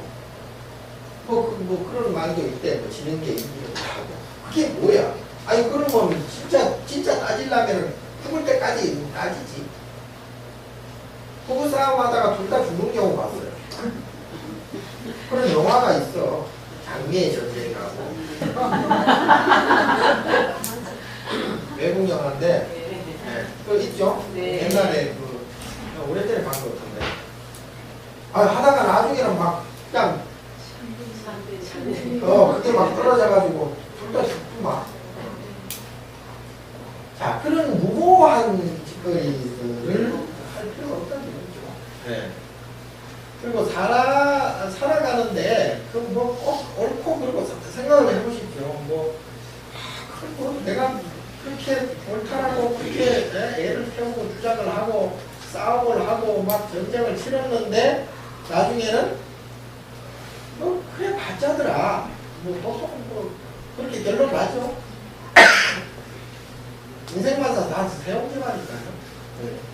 뭐 그런 말도 있대. 뭐 지는 게 이기는 하고 그게 뭐야? 아니 그러면 진짜 따지려면 죽을 때까지 따지지. 부부싸움 하다가 둘 다 죽는 경우 봤어요. 그런 영화가 있어. 장미의 전쟁이라고. 외국 영화인데 네. 그 있죠? 네. 옛날에 오래전에 본 것 같은데 하다가 나중에는 막 그냥 그게 막 떨어져가지고 둘 다 죽고 막. 자, 그런 무모한 짓거리들을 할 필요가 없다는 얘기죠. 네. 그리고 살아가는데 그 뭐 꼭 옳고 그러고 생각을 해보십시오. 내가 그렇게 옳다라고 그렇게 애를 태우고 주장을 하고 싸움을 하고 막 전쟁을 치렀는데 나중에는 그래 봤자더라. 그렇게 결론 나죠. 인생마다 다 세움질하니까요.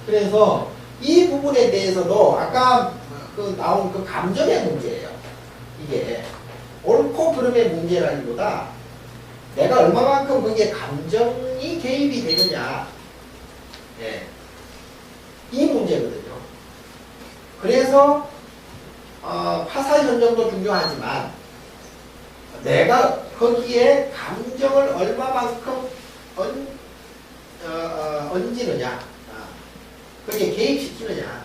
그래서 이 부분에 대해서도 아까 나온 그 감정의 문제예요. 이게 옳고 그름의 문제라기보다 내가 얼마만큼 거기에 감정이 개입이 되느냐, 이 문제거든요. 그래서 파사현정도 중요하지만 내가 거기에 감정을 얼마만큼 얹느냐, 거기에 개입시키느냐,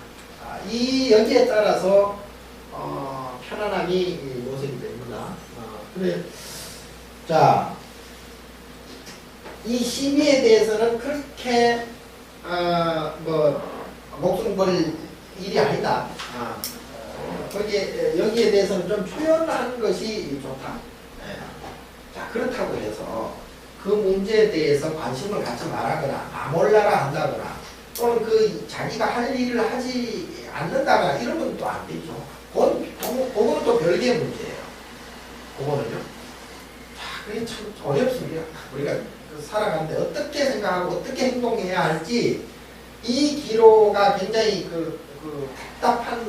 여기에 따라서 편안함이 모색이 됩니다. 그래. 자, 이 시비에 대해서는 그렇게 목숨 걸 일이 아니다. 여기에 대해서는 좀 표현하는 것이 좋다. 자, 그렇다고 해서 그 문제에 대해서 관심을 갖지 말아거나 나몰라라 한다거나 또는 그 자기가 할 일을 하지 않는다거나 이러면 또 안 되죠. 그거는 또 별개의 문제예요. 그거는요. 자, 그게 참 어렵습니다. 우리가 살아가는데 어떻게 생각하고 어떻게 행동해야 할지 이 기로가 굉장히 답답한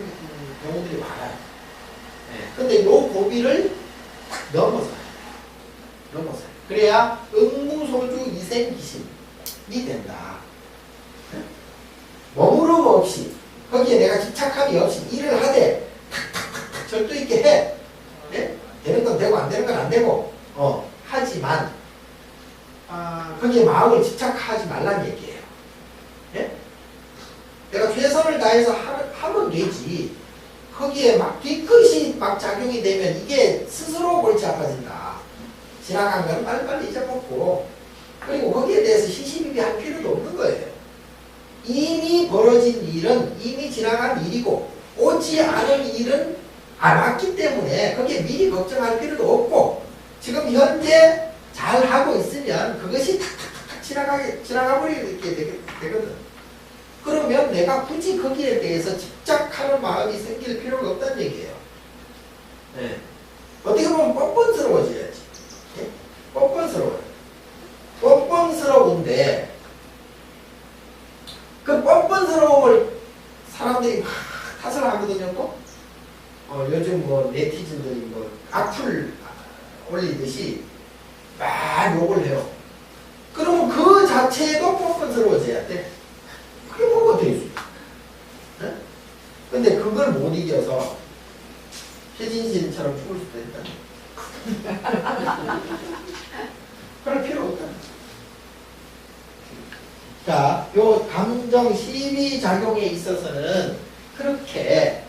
경우들이 많아요. 네. 근데 요 고비를 딱 넘어서요. 그래야 응무소주 이생기심이 된다. 네? 머무름 없이 거기에 내가 집착함이 없이 일을 하되 탁탁탁탁 절도 있게 해. 네? 되는 건 되고 안 되는 건 안 되고 하지만 거기에 마음을 집착하지 말란 얘기예요. 네? 내가 최선을 다해서 하면 되지. 거기에 막 뒤끝이 막 작용이 되면 이게 스스로 골치 아파진다. 지나간 건 빨리빨리 잊어먹고 그리고 거기에 대해서 시시비비 할 필요도 없는 거예요. 이미 벌어진 일은 이미 지나간 일이고 오지 않은 일은 안 왔기 때문에 거기에 미리 걱정할 필요도 없고 지금 현재 잘 하고 있으면 그것이 탁탁탁 지나가버리게 되거든. 그러면 내가 굳이 거기에 대해서 집착하는 마음이 생길 필요가 없다는 얘기예요. 네. 어떻게 보면 뻔뻔스러워져야지. 네? 뻔뻔스러운데 그 뻔뻔스러움을 사람들이 막 탓을 하거든요. 또 요즘 뭐 네티즌들이 뭐 악플 올리듯이 막 욕을 해요. 그러면 그 자체도 뻔뻔스러워져야 돼. 그게 뭐가 돼 있어. 네? 근데 그걸 못 이겨서 최진실처럼 죽을 수도 있다. 그럴 필요 없다. 자, 요 감정 시비 작용에 있어서는 그렇게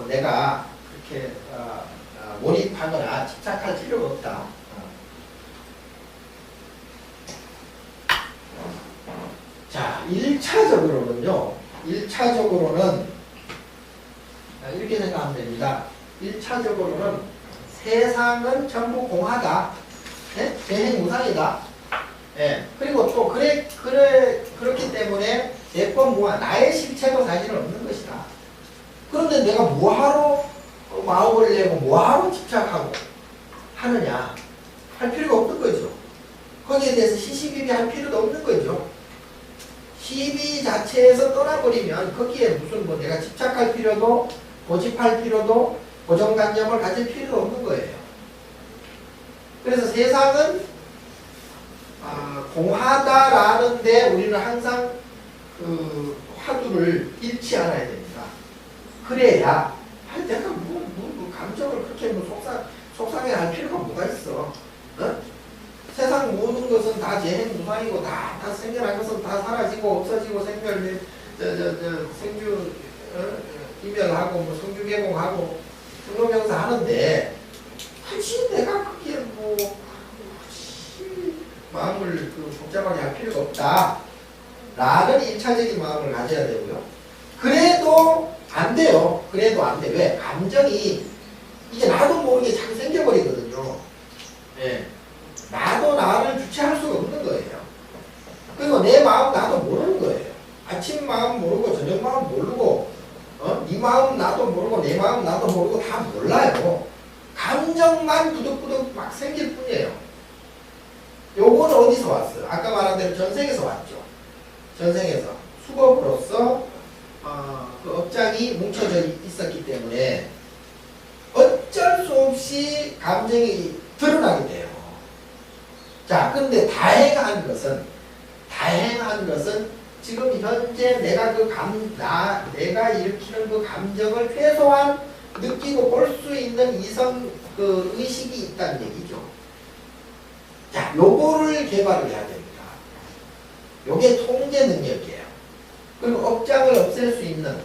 내가 그렇게 몰입하거나 집착할 필요가 없다. 자, 1차적으로는요. 1차적으로는 이렇게 생각하면 됩니다. 1차적으로는 세상은 전부 공하다. 네? 대행무상이다. 네. 그리고 또 그렇기 때문에 내법 무하, 나의 실체도 사실은 없는 것이다. 그런데 내가 뭐하러 마음을 내고 뭐하러 집착하고 하느냐 할 필요가 없는 거죠. 거기에 대해서 시시비비 할 필요도 없는 거죠. 시비 자체에서 떠나버리면 거기에 무슨 뭐 내가 집착할 필요도 고집할 필요도 고정관념을 가질 필요도 없는 거예요. 그래서 세상은 공하다라는데 우리는 항상 그 화두를 잃지 않아야 됩니다. 그래야 내가 뭐 감정을 그렇게 속상해 할 필요가 뭐가 있어. 세상 모든 것은 다 재행무상이고 다 생겨난 것은 다 사라지고 없어지고 생주 이멸하고 뭐 성주 개공하고 성로명사 하는데 굳이 내가 그게 뭐 마음을 복잡하게 할 필요가 없다 라는 1차적인 마음을 가져야 되고요. 그래도 안 돼요. 그래도 안 돼. 왜? 감정이 이게 나도 모르게 자꾸 생겨버리거든요. 예. 나도 나를 주체할 수가 없는 거예요. 그리고 내 마음 나도 모르는 거예요. 아침 마음 모르고 저녁 마음 모르고 네 마음 나도 모르고 내 마음 나도 모르고 다 몰라요. 감정만 부득부득 막 생길 뿐이에요. 요거는 어디서 왔어요? 아까 말한 대로 전생에서 왔죠. 전생에서 수법으로서 그 업장이 뭉쳐져 있었기 때문에 어쩔 수 없이 감정이 드러나게 돼요. 자, 그런데 다행한 것은 지금 현재 내가 내가 일으키는 그 감정을 최소한 느끼고 볼 수 있는 이성 그 의식이 있다는 얘기죠. 자, 요거를 개발을 해야 됩니다. 요게 통제 능력이에요. 그리고 업장을 없앨 수 있는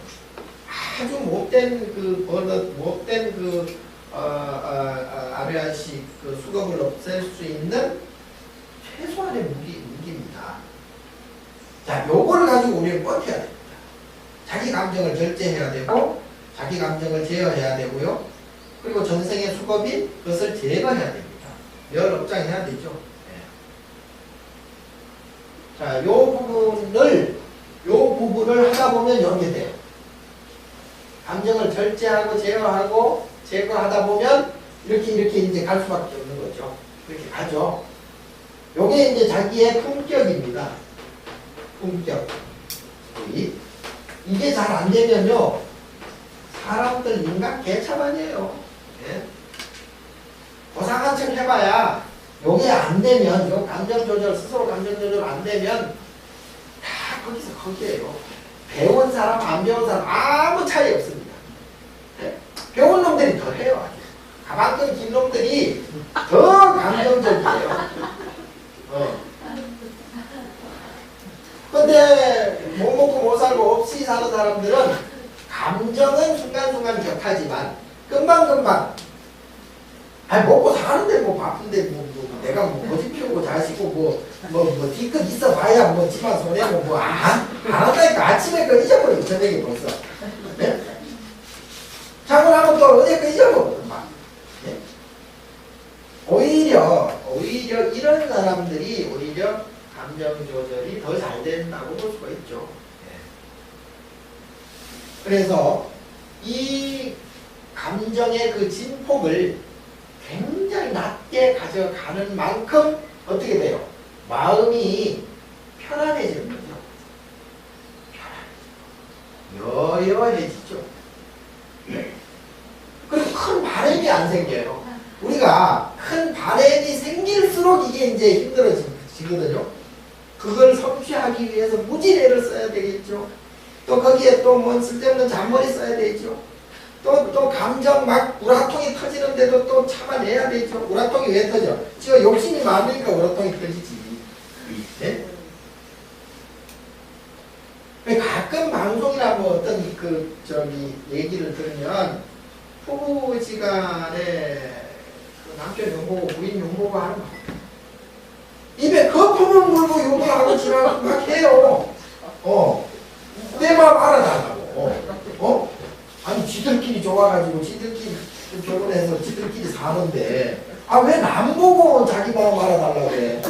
아주 못된 아르야식 그 수급을 없앨 수 있는 최소한의 무기입니다. 자, 요거를 가지고 우리는 버텨야 됩니다. 자기 감정을 절제해야 되고, 자기 감정을 제어해야 되고요. 그리고 전생의 수급인 그것을 제거해야 됩니다. 열 업장해야 되죠. 네. 자, 요 부분을 하다 보면 이렇게 돼요. 감정을 절제하고 제어하다 보면 이렇게 이제 갈 수밖에 없는 거죠. 이렇게 가죠. 요게 이제 자기의 품격입니다. 품격. 이게 잘 안 되면요, 사람들 인간 개차반이에요. 예? 고상한 척 해봐야 요게 안 되면, 요 감정 조절, 스스로 감정 조절 안 되면 다 거기서 거기에요. 배운 사람, 안 배운 사람 아무 차이 없습니다. 예? 배운 놈들이 더 해요. 가방끈 긴 놈들이 더 감정적이에요. 근데 못 먹고 못 살고 없이 사는 사람들은 감정은 순간순간 격하지만 금방금방 먹고 사는데 뭐 바쁜데 내가 뭐 거짓 피우고 자시고 뭐 뒤끝 있어 봐야 뭐 집안 손해고 뭐 안 한다니까. 아침에 그 잊어버리고 저녁에 벌써. 네? 자고 나면 또 어제 그 잊어버리고 막. 네? 오히려 이런 사람들이 오히려 감정 조절이 더 잘 된다고 볼 수가 있죠. 네. 그래서 이 감정의 그 진폭을 굉장히 낮게 가져가는 만큼 어떻게 돼요? 마음이 편안해지는 거죠. 여여해지죠. 네. 그리고 큰 바램이 안 생겨요. 우리가 큰 바램이 생길수록 이게 이제 힘들어지거든요. 그걸 성취하기 위해서 무지개를 써야 되겠죠. 또 거기에 또 뭐 쓸데없는 잔머리 써야 되죠. 또 감정 막 우라통이 터지는데도 또 참아내야 되죠. 우라통이 왜 터져? 지금 욕심이 많으니까 우라통이 터지지. 네? 가끔 방송이나 뭐 어떤 얘기를 들으면 부부지간에 그 남편 욕보고 부인 욕보고 하는 거. 입에 거품을 물고 욕을 하고 지나가고 막 해요. 내 마음 알아달라고. 아니 지들끼리 좋아가지고 지들끼리 결혼해서 지들끼리 사는데 왜 남 보고 자기 마음 알아달라고 그래.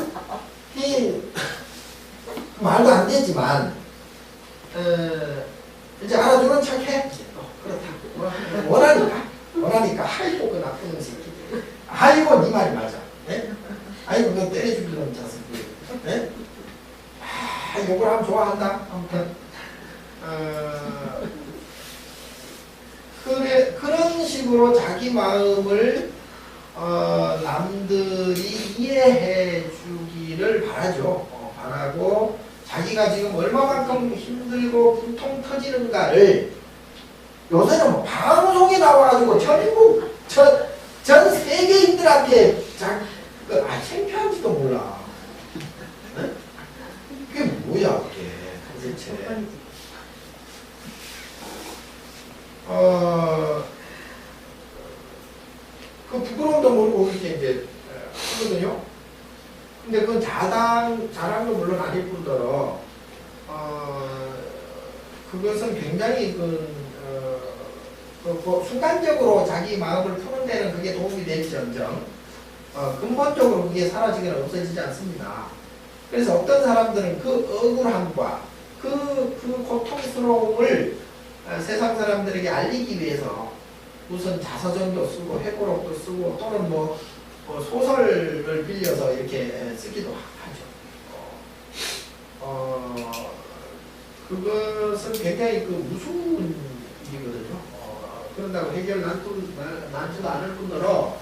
말도 안 되지만 이제 알아주는 척해. 그렇다. 원하니까 아이고 그 나쁜 새끼. 아이고 네 말이 맞아. 네? 아이고 너 때려주기로 자식이. 네? 욕을 하면 좋아한다. 아무튼 그런 식으로 자기 마음을 남들이 이해해 주기를 바라죠. 바라고 자기가 지금 얼마만큼 힘들고 분통 터지는가를 요새는 뭐 방송에 나와가지고 전 세계인들한테 창피한지도 몰라. 네? 그게 뭐야 그게 도대체. 그 부끄러움도 모르고 이렇게 이제 하거든요. 근데 그건 자랑도 물론 아닐 뿐더러 그것은 굉장히 순간적으로 자기 마음을 푸는 데는 그게 도움이 될지언정 근본적으로 그게 사라지거나 없어지지 않습니다. 그래서 어떤 사람들은 그 억울함과 그 고통스러움을 세상 사람들에게 알리기 위해서 무슨 자서전도 쓰고 회고록도 쓰고 또는 뭐 소설을 빌려서 이렇게 쓰기도 하죠. 그것은 굉장히 무서운 일이거든요. 그런다고 해결 난지도 않을 뿐더러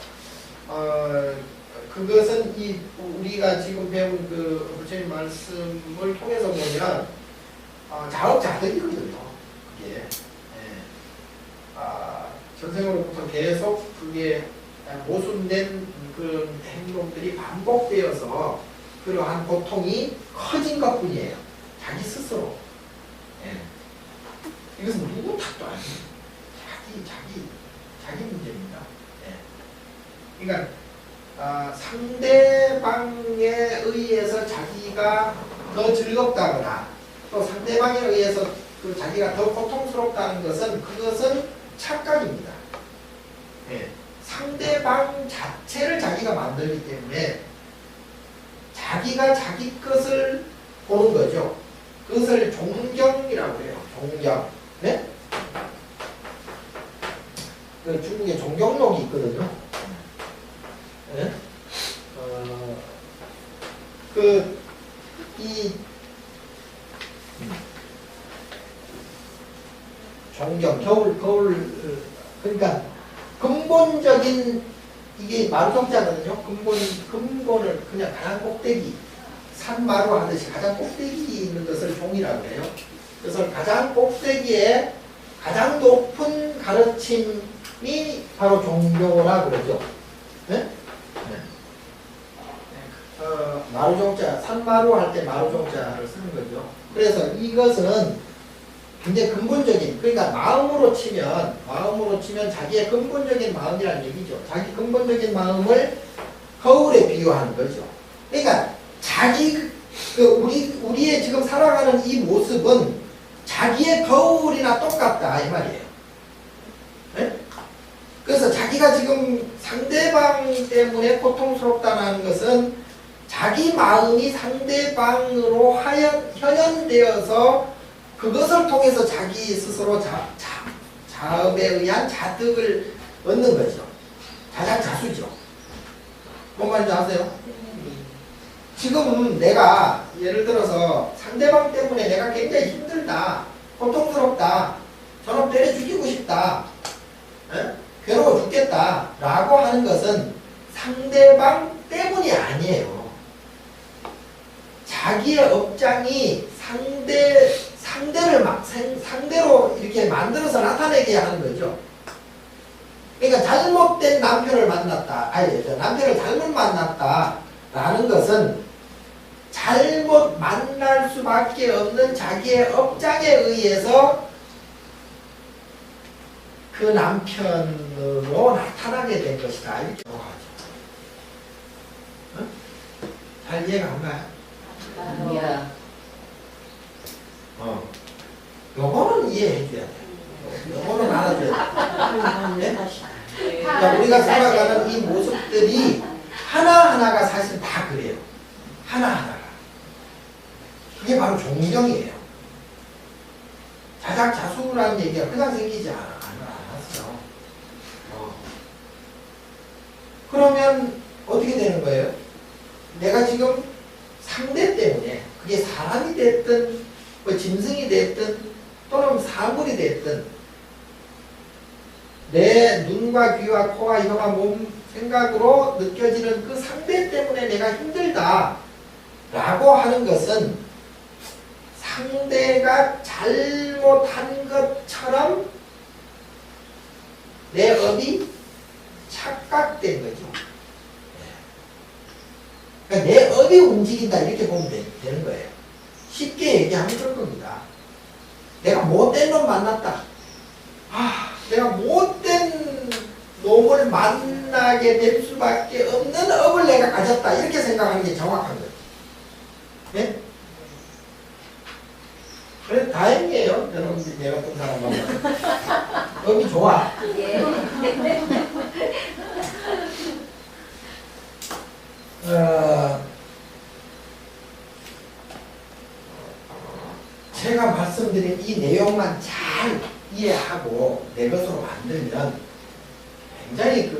그것은 우리가 지금 배운 그 부처님 말씀을 통해서 보면 자업자득이거든요. 그게 전생으로부터 계속 그게 모순된 그런 행동들이 반복되어서 그러한 고통이 커진 것뿐이에요. 자기 스스로. 이것은 누구 탓도 아니에요. 자기 문제입니다. 그러니까 상대방에 의해서 자기가 더 즐겁다거나 또 상대방에 의해서 자기가 더 고통스럽다는 그것은 착각입니다. 상대방 자체를 자기가 만들기 때문에 자기가 자기 것을 보는 거죠. 그것을 종경이라고 해요. 종경. 네? 그 중국에 종경록이 있거든요. 네? 종경, 거울, 그러니까 근본적인 이게 마루종자거든요. 근본을 그냥 가장 꼭대기, 산마루 하듯이 가장 꼭대기 있는 것을 종이라고 해요. 그래서 가장 꼭대기에 가장 높은 가르침이 바로 종교라 그러죠. 네? 네. 마루종자, 산마루 할 때 마루종자를 쓰는 거죠. 그래서 이것은 굉장히 근본적인, 그러니까 마음으로 치면 자기의 근본적인 마음이라는 얘기죠. 자기 근본적인 마음을 거울에 비유하는 거죠. 그러니까 우리의 지금 살아가는 이 모습은 자기의 거울이나 똑같다 이 말이에요. 네? 그래서 자기가 지금 상대방 때문에 고통스럽다는 것은 자기 마음이 상대방으로 현현되어서 그것을 통해서 자기 스스로 자업에 의한 자득을 얻는 거죠. 자작자수죠. 뭔 말인지 아세요? 지금 내가 예를 들어서 상대방 때문에 내가 굉장히 힘들다, 고통스럽다, 저놈 때려 죽이고 싶다, 괴로워 죽겠다 라고 하는 것은 상대방 때문이 아니에요. 자기의 업장이 상대로 이렇게 만들어서 나타내게 하는 거죠. 그러니까 잘못된 남편을 만났다, 남편을 잘못 만났다라는 것은 잘못 만날 수밖에 없는 자기의 업장에 의해서 그 남편으로 나타나게 된 것이다. 이렇게 하죠. 잘 이해가 안 가요? 요거는 이해해줘야 돼. 요거는 알아줘야 돼. 그러니까 우리가 살아가는 이 모습들이 하나하나가 사실 다 그래요. 하나하나가. 그게 바로 종경이에요. 자작자수라는 얘기가 그냥 생기지 않았어요. 그러면 어떻게 되는 거예요? 내가 지금 상대 때문에 그게 사람이 됐든 뭐 짐승이 됐든 또는 사물이 됐든 내 눈과 귀와 코와 혀와 몸 생각으로 느껴지는 그 상대 때문에 내가 힘들다 라고 하는 것은 상대가 잘못한 것처럼 내 업이 착각된 거죠. 그러니까 내 업이 움직인다 이렇게 보면 되는 거예요. 쉽게 얘기하면 그럴 겁니다. 내가 못된 놈 만났다. 내가 못된 놈을 만나게 될 수밖에 없는 업을 내가 가졌다. 이렇게 생각하는 게 정확한 거예요. 네? 그래 다행이에요. 여러분들이 내가 어떤 사람 만나서. 업이 좋아. 제가 말씀드린 이 내용만 잘 이해하고 내 것으로 만들면 굉장히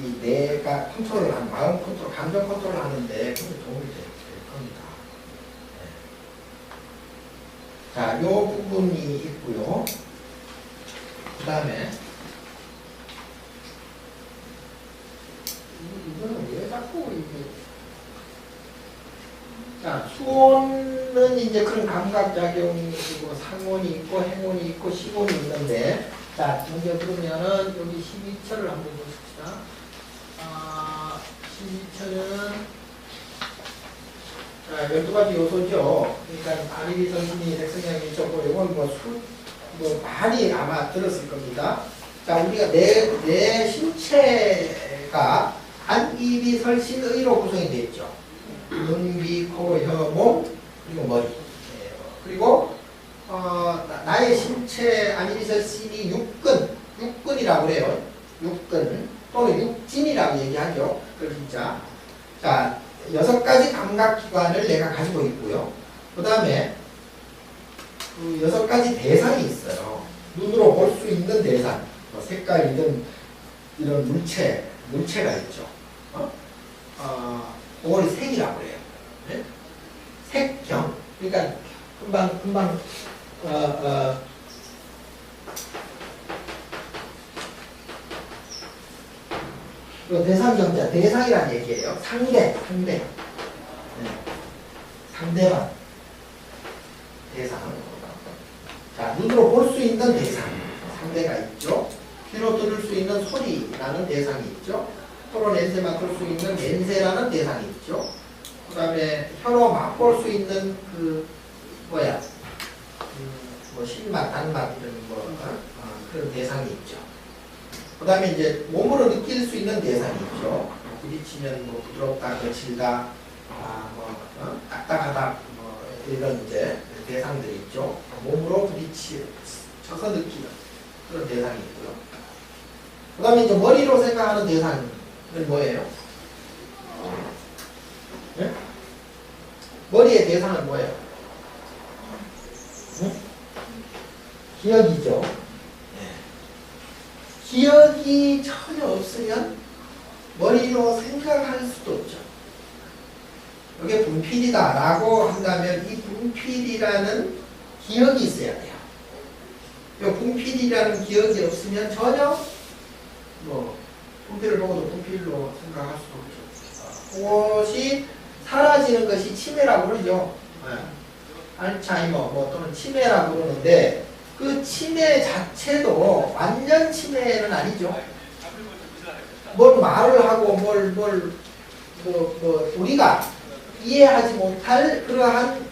이 내가 컨트롤하는, 마음 컨트롤, 감정 컨트롤 하는데 굉장히 도움이 될 겁니다. 네. 자, 요 부분이 있고요. 그 다음에 이거는 왜 자꾸 이게 자, 수온은 이제 그런 감각작용이고 상온이 있고 행온이 있고 시온이 있는데 자, 먼저 그러면은 여기 12처를 한번 보십시다. 12처는 자, 12가지 요소죠. 그러니까 안일이 선신이 백성향이 있었고 이건 뭐 많이 아마 들었을 겁니다. 자, 우리가 내 신체가 안, 입이, 설신, 의로 구성이 되어 있죠. 눈, 귀, 코, 혀, 몸, 그리고 머리. 그리고 나의 신체 안일이설 신이 육근이라고 그래요. 육근 또는 육진이라고 얘기하죠. 그 진짜. 자, 6가지 감각기관을 내가 가지고 있고요. 그 다음에 그 6가지 대상이 있어요. 눈으로 볼 수 있는 대상, 뭐 색깔이든 이런 물체가 있죠. 그걸 색이라고 해요. 네? 색경. 그러니까 금방 그 대상경자, 대상이란 얘기예요. 상대. 네. 상대방. 대상. 자, 눈으로 볼 수 있는 대상. 상대가 있죠. 귀로 들을 수 있는 소리라는 대상이 있죠. 혀로 냄새 맡을 수 있는 냄새라는 대상이 있죠. 그 다음에 혀로 맛볼 수 있는 뭐 신맛, 단맛 이런 그런 대상이 있죠. 그 다음에 이제 몸으로 느낄 수 있는 대상이 있죠. 부딪히면 뭐 부드럽다, 거칠다, 딱딱하다, 이런 이제 대상들이 있죠. 몸으로 쳐서 느끼는 그런 대상이 있고요. 그 다음에 이제 머리로 생각하는 대상은 뭐예요? 네? 머리의 대상은 뭐예요? 네? 기억이죠. 네. 기억이 전혀 없으면 머리로 생각할 수도 없죠. 이게 분필이다 라고 한다면 이 분필이라는 기억이 있어야 돼요. 이 분필이라는 기억이 없으면 전혀 분필을 보고도 분필로 생각할 수도 없죠. 그것이 사라지는 것이 치매라고 그러죠. 알츠하이머 또는 치매라고 그러는데 그 치매 자체도 완전 치매는 아니죠. 뭘 말을 하고 우리가 이해하지 못할 그러한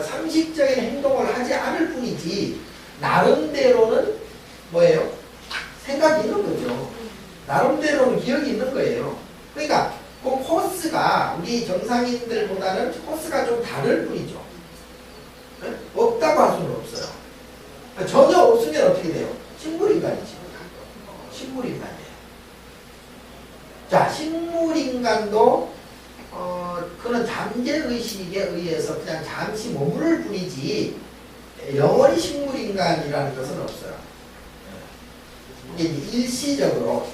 상식적인 행동을 하지 않을 뿐이지 나름대로는 뭐예요? 생각이 있는 거죠. 나름대로는 기억이 있는 거예요. 그러니까 그 코스가 우리 정상인들보다는 코스가 좀 다를 뿐이죠. 네? 없다고 할 수는 없어요. 전혀 없으면 어떻게 돼요? 식물인간이지. 식물인간이에요. 자, 식물인간도 그런 잠재의식에 의해서 그냥 잠시 머무를 뿐이지 영원히 식물인간이라는 것은 없어요. 이게 일시적으로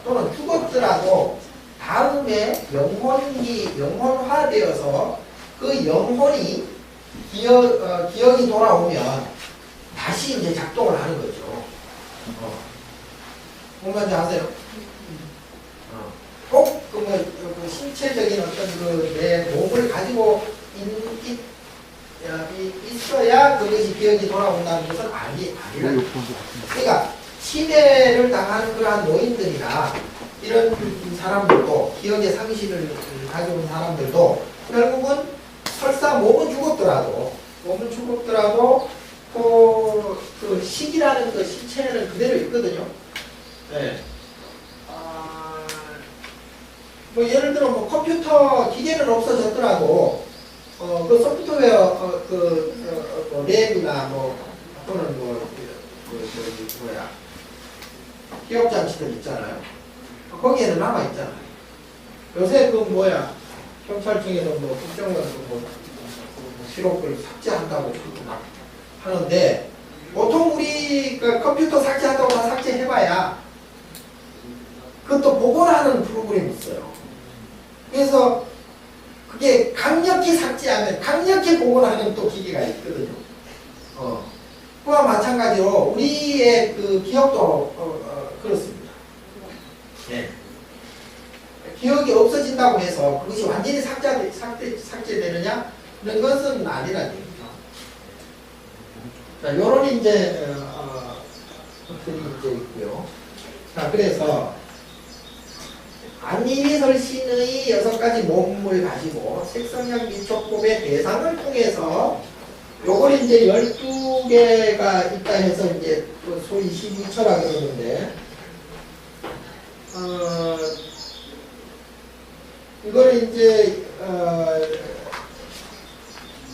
또는 죽었더라도 다음에 영혼화되어서 그 영혼이 기억이 돌아오면 다시 이제 작동을 하는 거죠. 뭔 말인지 아세요? 꼭 그 신체적인 어떤 내 몸을 가지고 있어야 그것이 기억이 돌아온다는 것은 아니라는 거죠. 그러니까 치매를 당하는 그러한 노인들이나 이런 사람들도 기억의 상실을 가져온 사람들도 결국은 설사 몸은 죽었더라도 그 식이라는 그 신체는 그대로 있거든요. 네. 뭐 예를 들어 컴퓨터 기계는 없어졌더라도 그 소프트웨어 램이나 또는 기억 장치들 있잖아요. 거기에는 남아 있잖아요. 요새 경찰청에서 국정원 기록을 삭제한다고 하는데 보통 우리 컴퓨터 삭제한다고 다 삭제해봐야 그것도 복원하는 프로그램이 있어요. 그래서 그게 강력히 삭제하면 강력히 복원하는 또 기계가 있거든요. 그와 마찬가지로 우리의 그 기억도 그렇습니다. 네. 기억이 없어진다고 해서 그것이 완전히 삭제되느냐? 그런 것은 아니라는 얘기죠. 자, 요런 이제 것들이 이제 있고요. 자, 그래서 안니미설 신의 6가지 몸을 가지고 색성형 미촉법의 대상을 통해서 요걸 이제 12개가 있다 해서 이제 소위 12처라 그러는데 이거를 이제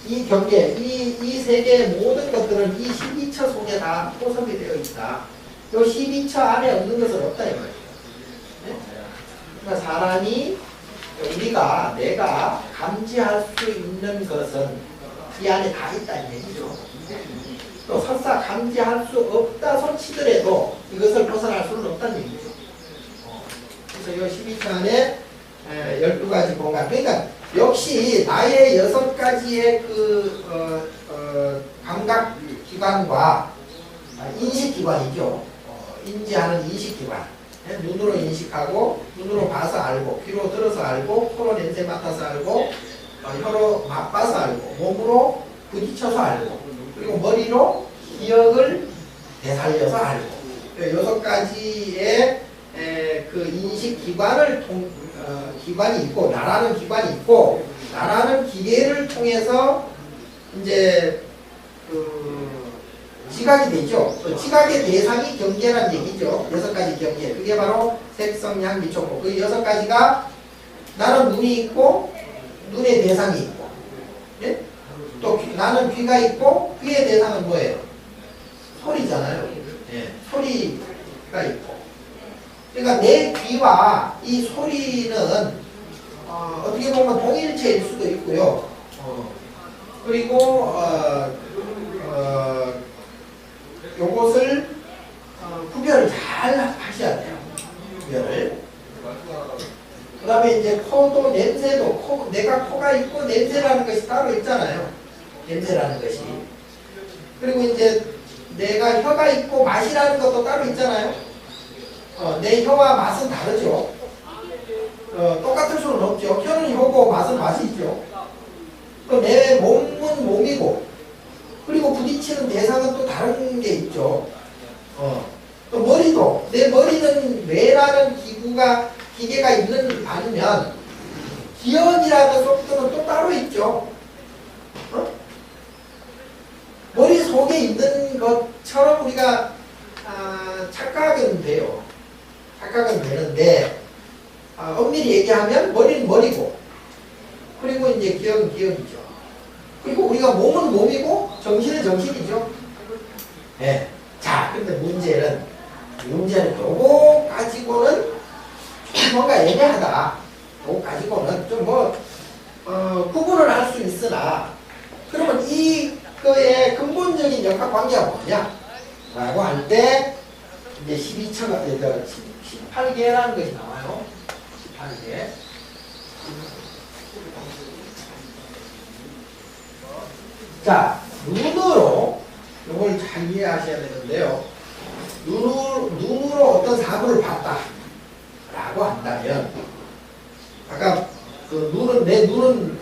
이 경계, 이 세계의 모든 것들은 이 12처 속에 다 포섭이 되어 있다. 요 12처 안에 없는 것은 없다 이 말이에요. 네? 그러니까 내가 감지할 수 있는 것은 이 안에 다 있다는 얘기죠. 또 설사 감지할 수 없다 손치더라도 이것을 벗어날 수는 없다는 얘기죠. 그래서 이 12차 안에 12가지 공간. 그러니까 역시 나의 6가지의 감각 기관과 인식 기관이죠. 인지하는 인식 기관. 눈으로 인식하고, 눈으로 봐서 알고, 귀로 들어서 알고, 코로 냄새 맡아서 알고, 혀로 맛봐서 알고, 몸으로 부딪혀서 알고, 그리고 머리로 기억을 되살려서 알고. 6가지의 그 인식 기관을 기관이 있고, 나라는 기관이 있고, 나라는 기계를 통해서 이제 지각이 되죠. 지각의 대상이 경계라는 얘기죠. 6가지 경계. 그게 바로 색성, 향, 미, 촉, 그 6가지가 나는 눈이 있고 눈의 대상이 있고, 예? 또 나는 귀가 있고 귀의 대상은 뭐예요? 소리잖아요. 예. 소리가 있고. 그러니까 내 귀와 이 소리는 어떻게 보면 동일체일 수도 있고요. 그리고 요것을 구별을 잘 하셔야 돼요. 구별을. 그 다음에 이제 코도 냄새도 내가 코가 있고 냄새라는 것이 따로 있잖아요. 냄새라는 것이. 그리고 이제 내가 혀가 있고 맛이라는 것도 따로 있잖아요. 내 혀와 맛은 다르죠. 똑같을 수는 없죠. 혀는 혀고 맛은 맛이죠. 또 내 몸은 몸이고, 그리고 부딪히는 대상은 또 다른 게 있죠. 또 머리도, 내 머리는 뇌라는 기계가 있는 반면 기억이라는 소프트는 또 따로 있죠. 머리 속에 있는 것처럼 우리가 착각은 돼요. 착각은 되는데 엄밀히 얘기하면 머리는 머리고, 그리고 이제 기억은 기억이죠. 그리고 우리가 몸은 몸이고 정신은 정신이죠. 네. 자, 근데 문제는 요거 가지고는 뭔가 애매하다. 요거 가지고는 좀 구분을 할 수 있으나, 그러면 이거의 근본적인 역학 관계가 뭐냐? 라고 할 때 이제 18개라는 것이 나와요. 18개. 자, 눈으로 이걸 잘 이해하셔야 되는데요. 눈으로 어떤 사물을 봤다 라고 한다면, 아까 내 눈은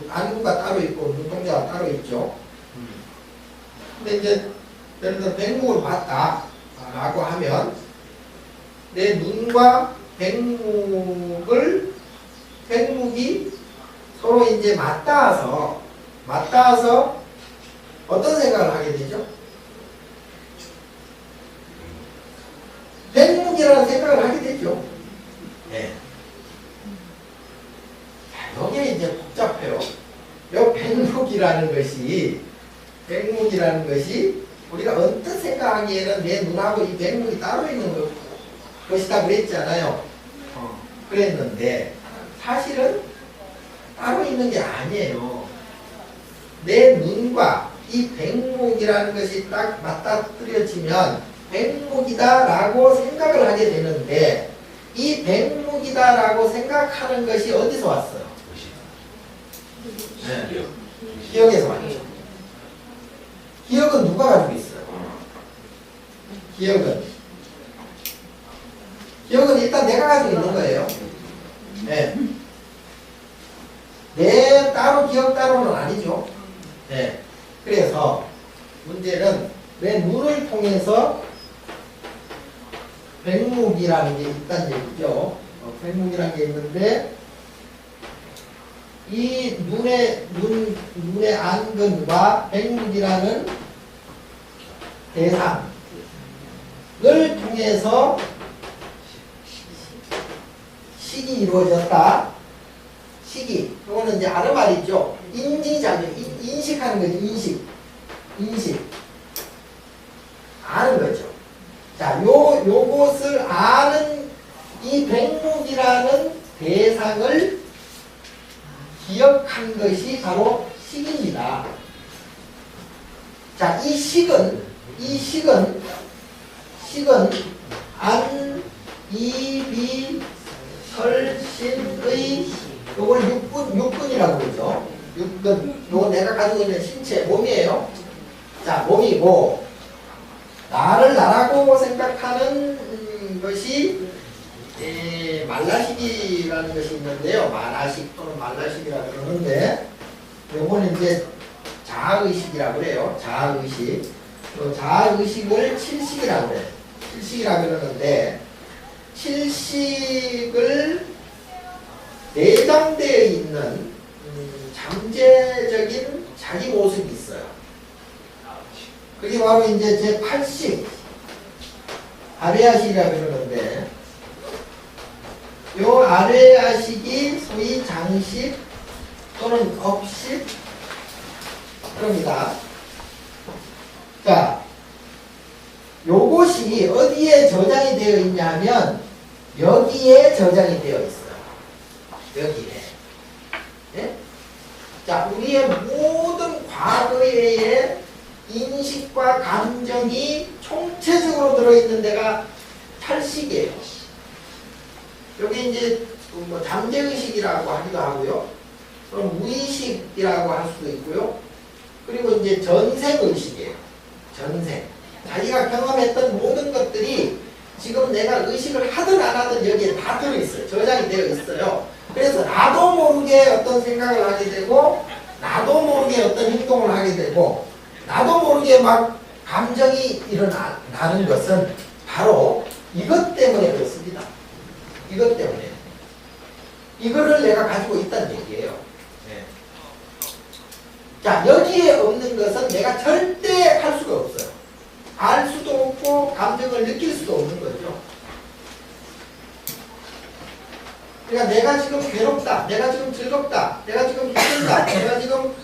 안구가 따로 있고 눈동자가 따로 있죠. 근데 이제 예를 들어 백목을 봤다 라고 하면 내 눈과 백목이 서로 이제 맞닿아서 어떤 생각을 하게 되죠? 백목이라는 생각을 하게 되죠. 네. 자, 여기에 이제 복잡해요. 이 백목이라는 것이 우리가 언뜻 생각하기에는 내 눈하고 이 백목이 따로 있는 것이다 그랬잖아요. 그랬는데 사실은 따로 있는 게 아니에요. 내 눈과 이 백목이라는 것이 딱 맞닥뜨려지면 백목이다라고 생각을 하게 되는데, 이 백목이다라고 생각하는 것이 어디서 왔어요? 네. 기억에서 왔죠. 기억은 누가 가지고 있어요? 기억은 일단 내가 가지고 있는 거예요. 네. 내 따로 기억 따로는 아니죠. 네. 그래서 문제는 내 눈을 통해서 백목이라는 게 있다는 얘기죠. 백목이라는 게 있는데, 이 눈의 안근과 백목이라는 대상을 통해서 식이 이루어졌다. 식이. 이거는 이제 아르말이죠. 인지작용. 인식하는 거죠. 인식. 아는 거죠. 자, 요것을 아는 이 백목이라는 대상을 기억한 것이 바로 식입니다. 자, 이 식은 안, 이, 비, 설, 신의 요걸 육근이라고 그러죠. 육근. 요거 내가 가지고 있는 신체, 몸이에요. 자, 몸이고 나를 나라고 생각하는 것이 말라식이라는 것이 있는데요. 말라식 또는 말라식이라 그러는데 요거는 이제 자아의식이라고 그래요. 자아의식. 자아의식을 칠식이라고 그래요. 칠식이라고 그러는데 칠식을 내장되어 있는 잠재적인 자기 모습이 있어요. 그게 바로 이제 제8식 아레아식이라고 그러는데 요 아레아식이 소위 장식 또는 업식 그럽니다. 자, 요것이 어디에 저장이 되어 있냐면 여기에 저장이 되어 있어요. 여기에. 예? 자, 우리의 모든 과거의 인식과 감정이 총체적으로 들어있는 데가 8식이에요. 여기 이제 뭐 잠재의식이라고 하기도 하고요. 그럼 무의식이라고 할 수도 있고요. 그리고 이제 전생의식이에요. 전생. 자기가 경험했던 모든 것들이 지금 내가 의식을 하든 안 하든 여기에 다 들어있어요. 저장이 되어 있어요. 그래서 나도 모르게 어떤 생각을 하게 되고 나도 모르게 어떤 행동을 하게 되고 나도 모르게 막 감정이 일어나는 것은 바로 이것 때문에 그렇습니다. 이것 때문에. 이거를 내가 가지고 있다는 얘기예요. 네. 자, 여기에 없는 것은 내가 절대 할 수가 없어요. 알 수도 없고 감정을 느낄 수도 없는 거죠. 그러니까 내가 지금 괴롭다, 내가 지금 즐겁다, 내가 지금 힘들다, 내가 지금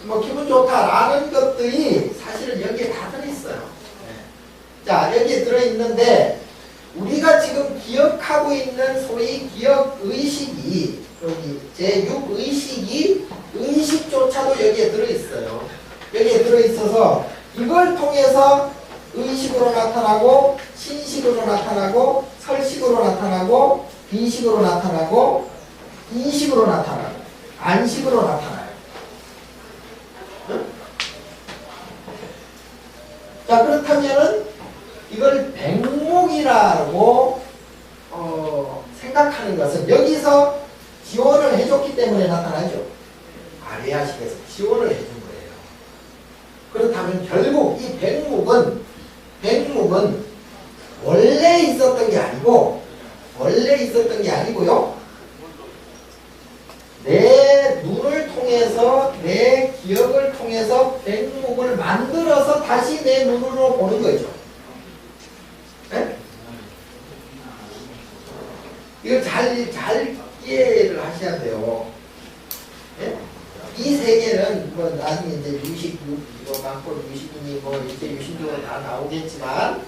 뭐 기분 좋다라는 것들이 사실은 여기에 다 들어있어요. 네. 자, 여기에 들어있는데 우리가 지금 기억하고 있는 소위 기억의식이 여기 제6의식이 의식조차도 여기에 들어있어요. 여기에 들어있어서 이걸 통해서 의식으로 나타나고 신식으로 나타나고 설식으로 나타나고 비식으로 나타나고 이식으로 나타나고 안식으로 나타나요. 응? 자, 그렇다면은 이걸 백목이라고 생각하는 것은 여기서 지원을 해줬기 때문에 나타나죠. 아레아식에서 지원을 해준 거예요. 그렇다면 결국 이 백목은 원래 있었던 게 아니고요. 내 눈을 통해서 내 기억을 통해서 백목을 만들어서 다시 내 눈으로 보는 거죠. 네? 이거 잘 이해를 하셔야 돼요. 네? 이 세계는 뭐 나중에 이제 유식, 뭐 망골 유식이니 뭐 이렇게 유식적으로 다 나오겠지만,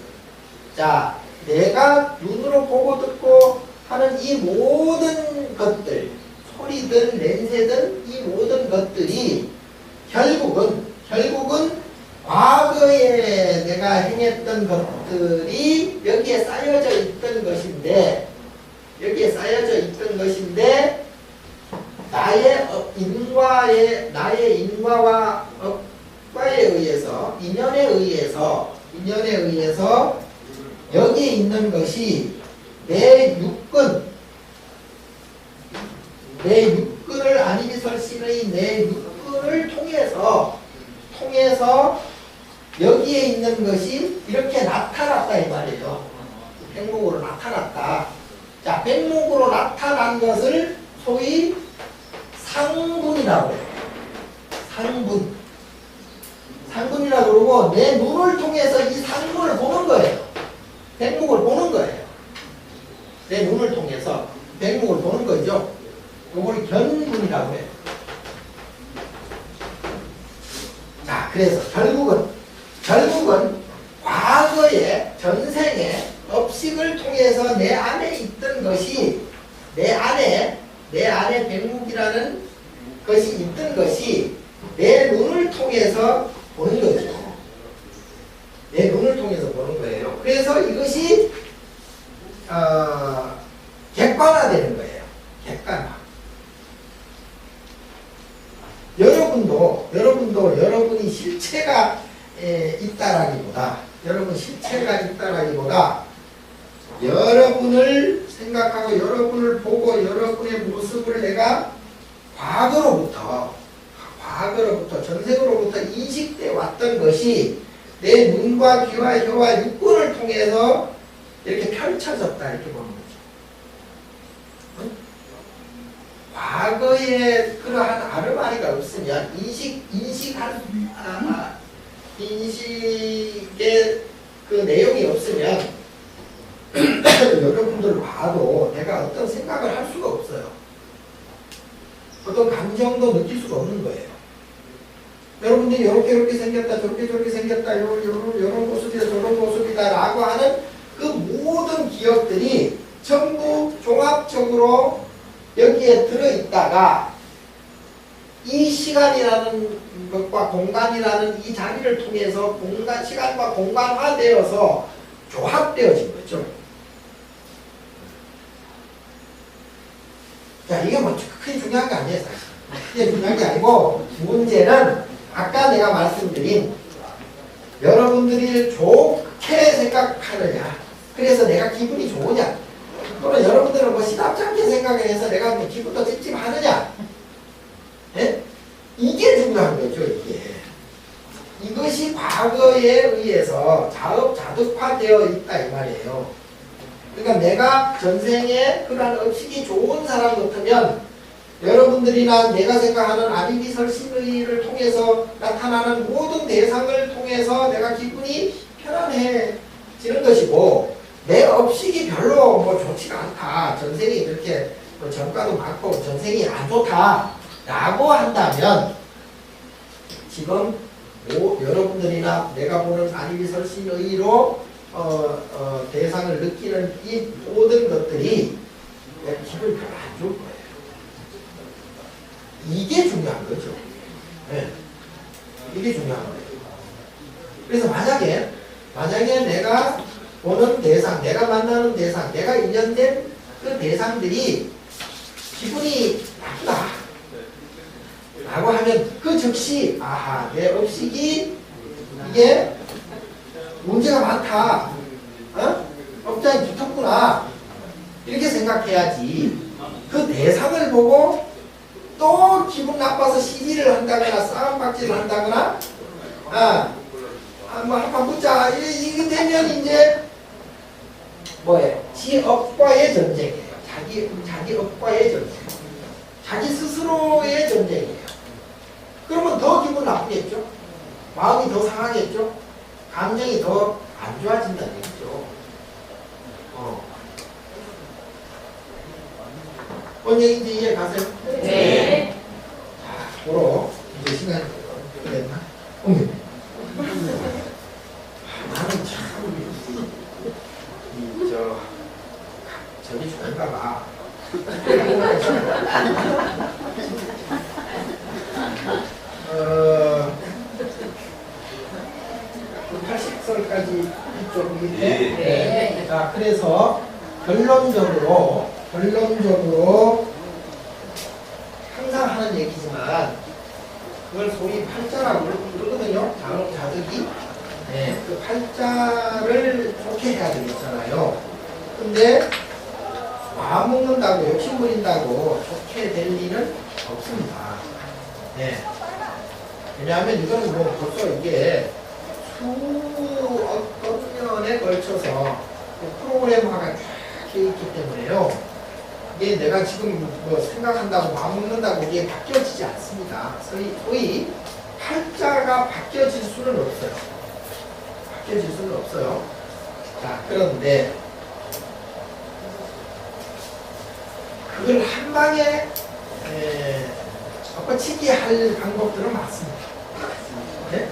자, 내가 눈으로 보고 듣고 하는 이 모든 것들, 소리든 냄새든 이 모든 것들이 결국은 과거에 내가 행했던 것들이 여기에 쌓여져 있던 것인데 나의 인과와 업과에 의해서 인연에 의해서 여기에 있는 것이 내 육근을 아니비설신의 내 육근을 통해서 여기에 있는 것이 이렇게 나타났다 이 말이에요. 백목으로 나타났다. 자, 백목으로 나타난 것을 소위 상분이라고 해요. 상분이라고 그러고 내 눈을 통해서 이 상분을 보는 거예요. 백목을 보는 거예요. 내 눈을 통해서 백목을 보는 거죠. 이걸 견분이라고 해요. 자, 그래서 결국은 과거의 전생의 업식을 통해서 내 안에 있던 것이 내 안에 백목이라는 것이 있던 것이 내 눈을 통해서 보는 거죠. 내 눈을 통해서 보는 거예요. 그래서 이것이 객관화되는 거예요. 객관화. 여러분도 여러분이 실체가 있다라기보다 여러분을 생각하고 여러분을 보고 여러분의 모습을 내가 과거로부터 전생으로부터 인식돼 왔던 것이 내 눈과 귀와 혀와 육군을 통해서 이렇게 펼쳐졌다 이렇게 보는 거죠. 응? 과거에 그러한 아르마리가 없으면 인식의 그 내용이 없으면 여러분들 봐도 내가 어떤 생각을 할 수가 없어요. 어떤 감정도 느낄 수가 없는 거예요. 여러분들이 이렇게 생겼다, 저렇게 생겼다, 요런 모습이다, 저런 모습이다 라고 하는 그 모든 기억들이 전부 종합적으로 여기에 들어있다가 이 시간이라는 것과 공간이라는 이 자리를 통해서 시간과 공간화되어서 조합되어진 거죠. 자, 이게 뭐 크게 중요한 게 아니에요, 사실. 크게 중요한 게 아니고, 문제는 아까 내가 말씀드린 여러분들이 좋게 생각하느냐, 그래서 내가 기분이 좋으냐, 또는 여러분들은 뭐 시답지 않게 생각을 해서 내가 뭐 기분도 찝찝하느냐, 예? 이게 중요한 거죠, 이게. 이것이 과거에 의해서 자업자득화되어 있다 이 말이에요. 그러니까 내가 전생에 그러한 업식이 좋은 사람 같으면 여러분들이나 내가 생각하는 아비비설신의를 통해서 나타나는 모든 대상을 통해서 내가 기분이 편안해지는 것이고, 내 업식이 별로 뭐 좋지가 않다, 전생이 그렇게 뭐 전과도 많고 전생이 안 좋다 라고 한다면 지금 여러분들이나 내가 보는 아비비설신의로 대상을 느끼는 이 모든 것들이 내 기분이 별로 안 좋을 거예요. 이게 중요한 거죠. 네. 이게 중요한 거예요. 그래서 만약에 내가 보는 대상, 내가 만나는 대상, 내가 인연된 그 대상들이 기분이 나쁘다 라고 하면 그 즉시 아하, 내 업식이 이게 문제가 많다, 업장이 두텁구나 이렇게 생각해야지, 그 대상을 보고 또 기분 나빠서 시비를 한다거나 싸움박질을 한다거나 뭐 한판 붙자 이게 되면 이제 뭐예요? 지 업과의 전쟁이에요. 자기 업과의 전쟁, 자기 스스로의 전쟁이에요. 그러면 더 기분 나쁘겠죠? 마음이 더 상하겠죠? 감정이 더 안 좋아진다는 얘기죠. 뭔 얘기인지 이해 가세요? 네. 자, 보러 이제 시간이 됐나? 나는 참 저기 좋은가 봐. 80설까지 이쪽 밑에. 네. 자, 그래서 결론적으로 항상 하는 얘기지만 그걸 소위 팔자라고 그러거든요. 자업자득이. 네, 그 팔자를 좋게 해야 되겠잖아요. 근데 마음 먹는다고 욕심 부린다고 좋게 될 일은 없습니다. 네. 왜냐하면 이거는 뭐 벌써 이게 수억 년에 걸쳐서 프로그램화가 쫙 되어 있기 때문에요. 이게 내가 지금 뭐 생각한다고 마음 먹는다고 이게 바뀌어지지 않습니다. 소위 팔자가 바뀌어질 수는 없어요. 자, 그런데 그걸 한 방에 엎어치기 할 방법들은 많습니다. 네?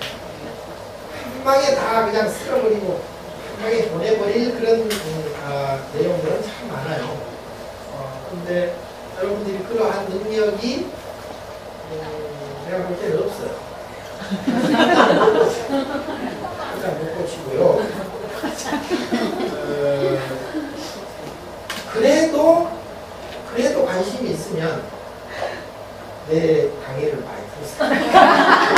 한 방에 다 그냥 쓸어버리고 한 방에 보내버릴 그런 내용들은 참 많아요. 근데 여러분들이 그러한 능력이 내가 볼 때는 없어요. 내 강의를 많이 들었어요.